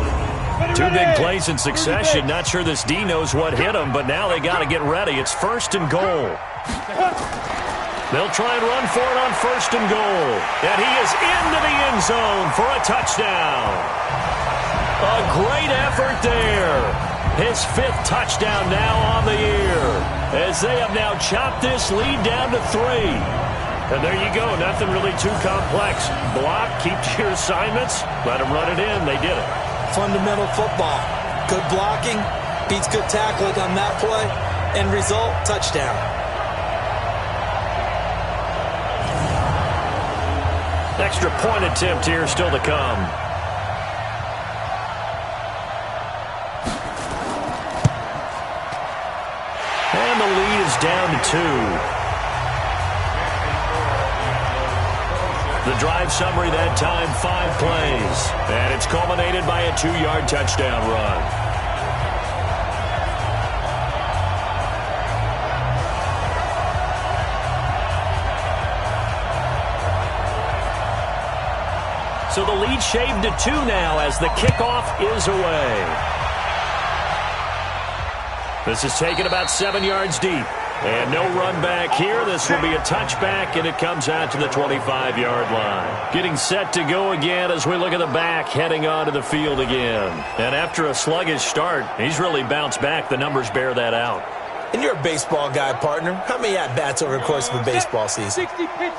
[SPEAKER 2] 2 big plays in succession. Not sure this D knows what hit him, but now they got to get ready. It's 1st and goal. They'll try and run for it on 1st and goal. And he is into the end zone for a touchdown. A great effort there. His 5th touchdown now on the year, as they have now chopped this lead down to 3. And there you go, nothing really too complex. Block, keep to your assignments, let them run it in. They did it.
[SPEAKER 4] Fundamental football. Good blocking, beats good tackling on that play. End result, touchdown.
[SPEAKER 2] Extra point attempt here still to come. And the lead is down to 2. The drive summary that time, 5 plays. And it's culminated by a 2-yard touchdown run. So the lead shaved to 2 now as the kickoff is away. This is taken about 7 yards deep. And no run back here. This will be a touchback, and it comes out to the 25-yard line. Getting set to go again as we look at the back, heading onto the field again. And after a sluggish start, he's really bounced back. The numbers bear that out.
[SPEAKER 4] And you're a baseball guy, partner. How many at-bats over the course of a baseball season?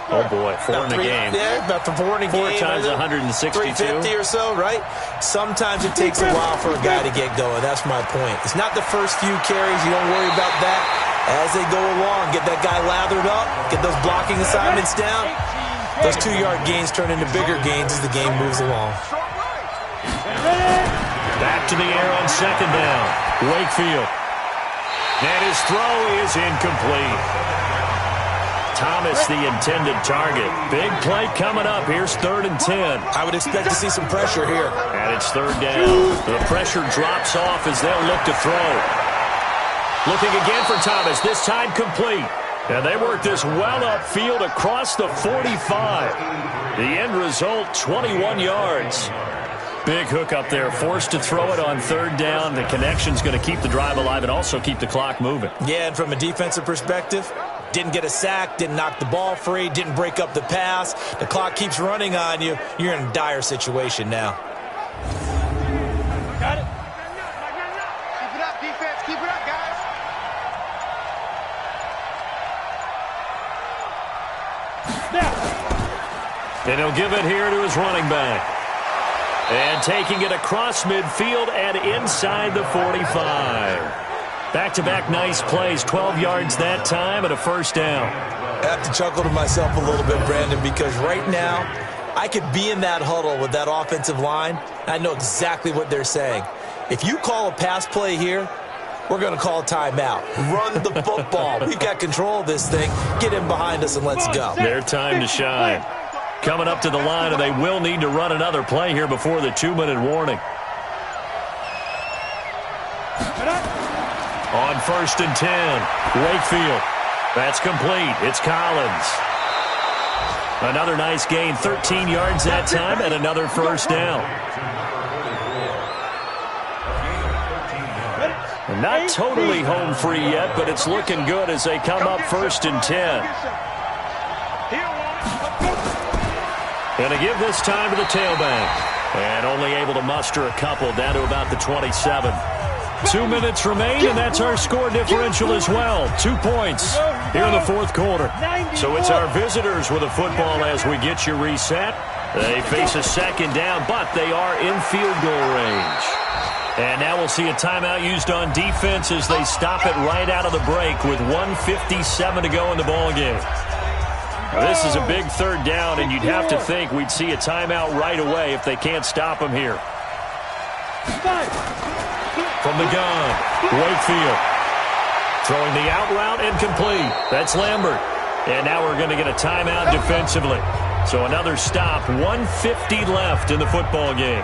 [SPEAKER 2] Oh, boy, 4 in the game.
[SPEAKER 4] Yeah, about 4 in a game.
[SPEAKER 2] 4 times 162.
[SPEAKER 4] 350 or so, right? Sometimes it takes a while for a guy to get going. That's my point. It's not the first few carries. You don't worry about that. As as they go along. Get that guy lathered up, get those blocking assignments down. Those 2-yard gains turn into bigger gains as the game moves along.
[SPEAKER 2] Back to the air on second down. Wakefield. And his throw is incomplete. Thomas, the intended target. Big play coming up. Here's 3rd and 10.
[SPEAKER 4] I would expect to see some pressure here.
[SPEAKER 2] And it's 3rd down. The pressure drops off as they'll look to throw. Looking again for Thomas. This time complete. And they work this well upfield across the 45. The end result, 21 yards. Big hook up there. Forced to throw it on 3rd down. The connection's going to keep the drive alive and also keep the clock moving.
[SPEAKER 4] Yeah, and from a defensive perspective, didn't get a sack, didn't knock the ball free, didn't break up the pass. The clock keeps running on you. You're in a dire situation now.
[SPEAKER 3] Got it.
[SPEAKER 5] Keep it up, defense. Keep it up, guys.
[SPEAKER 3] Snap.
[SPEAKER 2] And he'll give it here to his running back. And taking it across midfield and inside the 45. Back-to-back nice plays, 12 yards that time and a 1st down.
[SPEAKER 4] I have to chuckle to myself a little bit, Brandon, because right now I could be in that huddle with that offensive line. I know exactly what they're saying. If you call a pass play here, we're going to call a timeout. Run the football. We've got control of this thing. Get in behind us and let's go.
[SPEAKER 2] Their time to shine. Coming up to the line, and they will need to run another play here before the 2-minute warning. On 1st and 10, Wakefield. That's complete. It's Collins. Another nice gain, 13 yards that time, and another 1st down. Not totally home free yet, but it's looking good as they come up 1st and 10. Going to give this time to the tailback. And only able to muster a couple down to about the 27. 2 minutes remain, and that's our score differential as well. 2 points here in the 4th quarter. So it's our visitors with a football as we get you reset. They face a 2nd down, but they are in field goal range. And now we'll see a timeout used on defense as they stop it right out of the break with 1:57 to go in the ballgame. This is a big 3rd down, and you'd have to think we'd see a timeout right away if they can't stop him here. From the gun, Wakefield. Throwing the out route incomplete. That's Lambert. And now we're going to get a timeout defensively. So another stop, 1:50 left in the football game.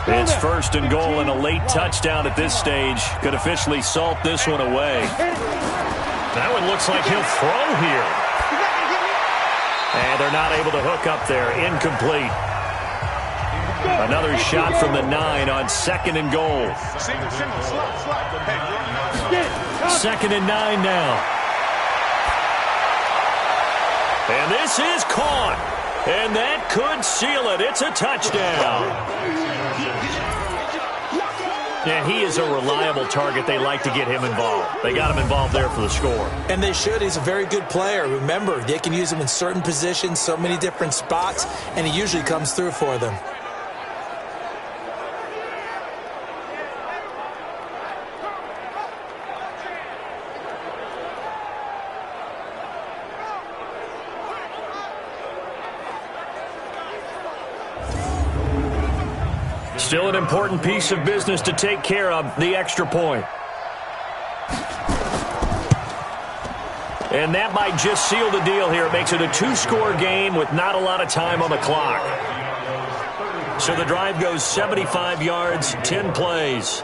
[SPEAKER 2] It's 1st and goal, and a late touchdown at this stage could officially salt this one away. That one looks like he'll throw here. And they're not able to hook up there. Incomplete. Another shot from the 9 on 2nd and goal. 2nd and 9 now. And this is caught. And that could seal it. It's a touchdown. And he is a reliable target. They like to get him involved. They got him involved there for the score.
[SPEAKER 4] And they should. He's a very good player. Remember, they can use him in certain positions, so many different spots, and he usually comes through for them.
[SPEAKER 2] Still an important piece of business to take care of, the extra point. And that might just seal the deal here. It makes it a 2-score game with not a lot of time on the clock. So the drive goes 75 yards, 10 plays.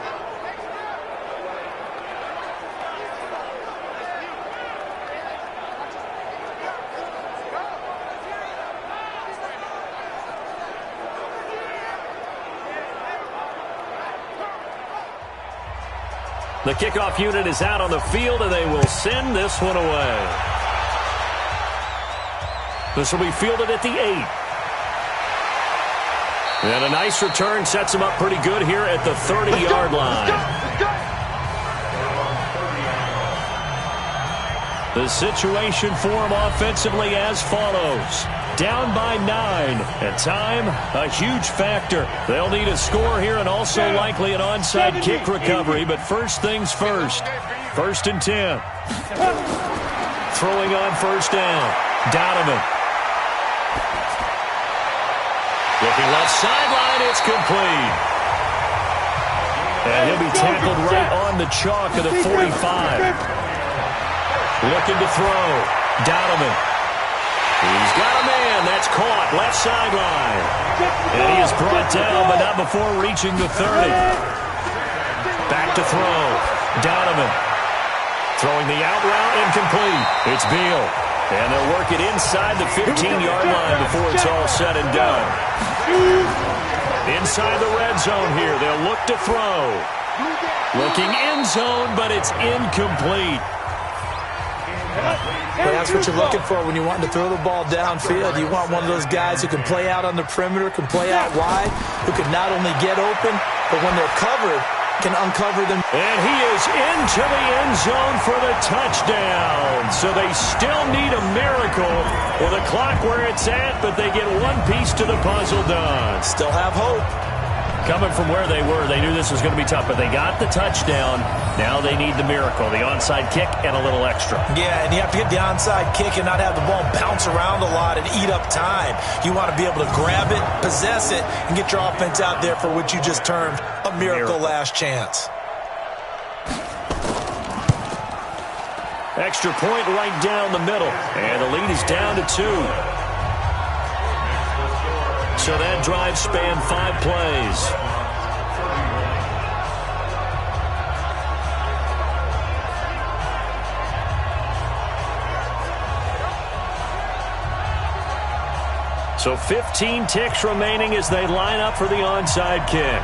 [SPEAKER 2] The kickoff unit is out on the field, and they will send this one away. This will be fielded at the 8. And a nice return sets him up pretty good here at the 30-yard line. The situation for him offensively as follows. Down by 9, and time, a huge factor. They'll need a score here and also likely an onside kick recovery, but first things first. First and 10. Throwing on first down. Donovan. Looking left sideline. It's complete. And he'll be tackled right on the chalk of the 45. Looking to throw. Donovan. He's got a man. That's caught. Left sideline. And he is brought down, but not before reaching the 30. Back to throw. Donovan. Throwing the out route, incomplete. It's Beal. And they'll work it inside the 15-yard line before it's all said and done. Inside the red zone here. They'll look to throw. Looking end zone, but it's incomplete.
[SPEAKER 4] Well, that's what you're looking for when you want to throw the ball downfield. You want one of those guys who can play out on the perimeter, can play out wide, who can not only get open, but when they're covered, can uncover them.
[SPEAKER 2] And he is into the end zone for the touchdown. So they still need a miracle with the clock where it's at, but they get one piece to the puzzle done.
[SPEAKER 4] Still have hope.
[SPEAKER 2] Coming from where they were, they knew this was going to be tough, but they got the touchdown. Now they need the miracle, the onside kick and a little extra.
[SPEAKER 4] Yeah, and you have to get the onside kick and not have the ball bounce around a lot and eat up time. You want to be able to grab it, possess it, and get your offense out there for what you just termed a miracle last chance.
[SPEAKER 2] Extra point right down the middle, and the lead is down to 2. So that drive spanned 5 plays. So 15 ticks remaining as they line up for the onside kick.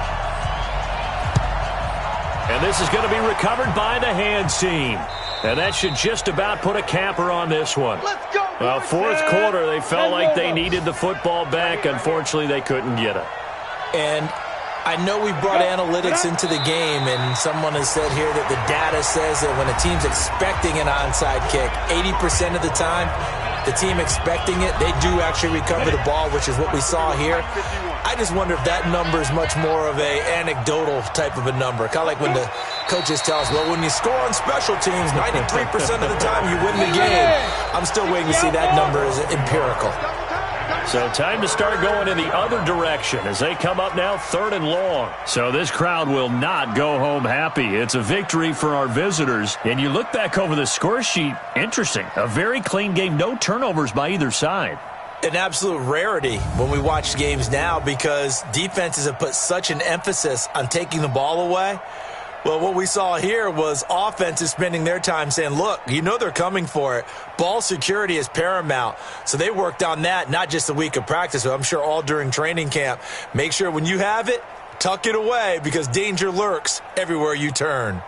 [SPEAKER 2] And this is going to be recovered by the hands team. And that should just about put a capper on this one.
[SPEAKER 5] Let's go.
[SPEAKER 2] Well, fourth quarter, they felt like they needed the football back. Unfortunately, they couldn't get it.
[SPEAKER 4] And I know we brought analytics into the game, and someone has said here that the data says that when a team's expecting an onside kick, 80% of the time, the team expecting it, they do actually recover the ball, which is what we saw here. I just wonder if that number is much more of a anecdotal type of a number. Kind of like when the coaches tell us, well, when you score on special teams, 93% of the time you win the game. I'm still waiting to see that number as empirical.
[SPEAKER 2] So time to start going in the other direction as they come up now 3rd and long. So this crowd will not go home happy. It's a victory for our visitors. And you look back over the score sheet, interesting. A very clean game, no turnovers by either side.
[SPEAKER 4] An absolute rarity when we watch games now because defenses have put such an emphasis on taking the ball away. Well, what we saw here was offenses spending their time saying, look, you know they're coming for it. Ball security is paramount. So they worked on that, not just a week of practice, but I'm sure all during training camp. Make sure when you have it, tuck it away because danger lurks everywhere you turn.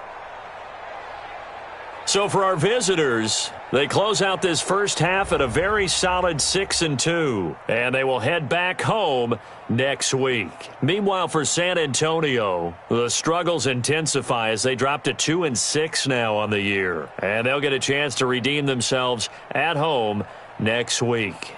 [SPEAKER 2] So for our visitors, they close out this first half at a very solid 6-2, and they will head back home next week. Meanwhile, for San Antonio, the struggles intensify as they drop to 2-6 now on the year, and they'll get a chance to redeem themselves at home next week.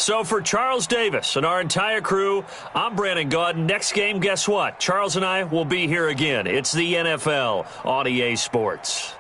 [SPEAKER 2] So for Charles Davis and our entire crew, I'm Brandon Gaudin. Next game, guess what? Charles and I will be here again. It's the NFL on EA Sports.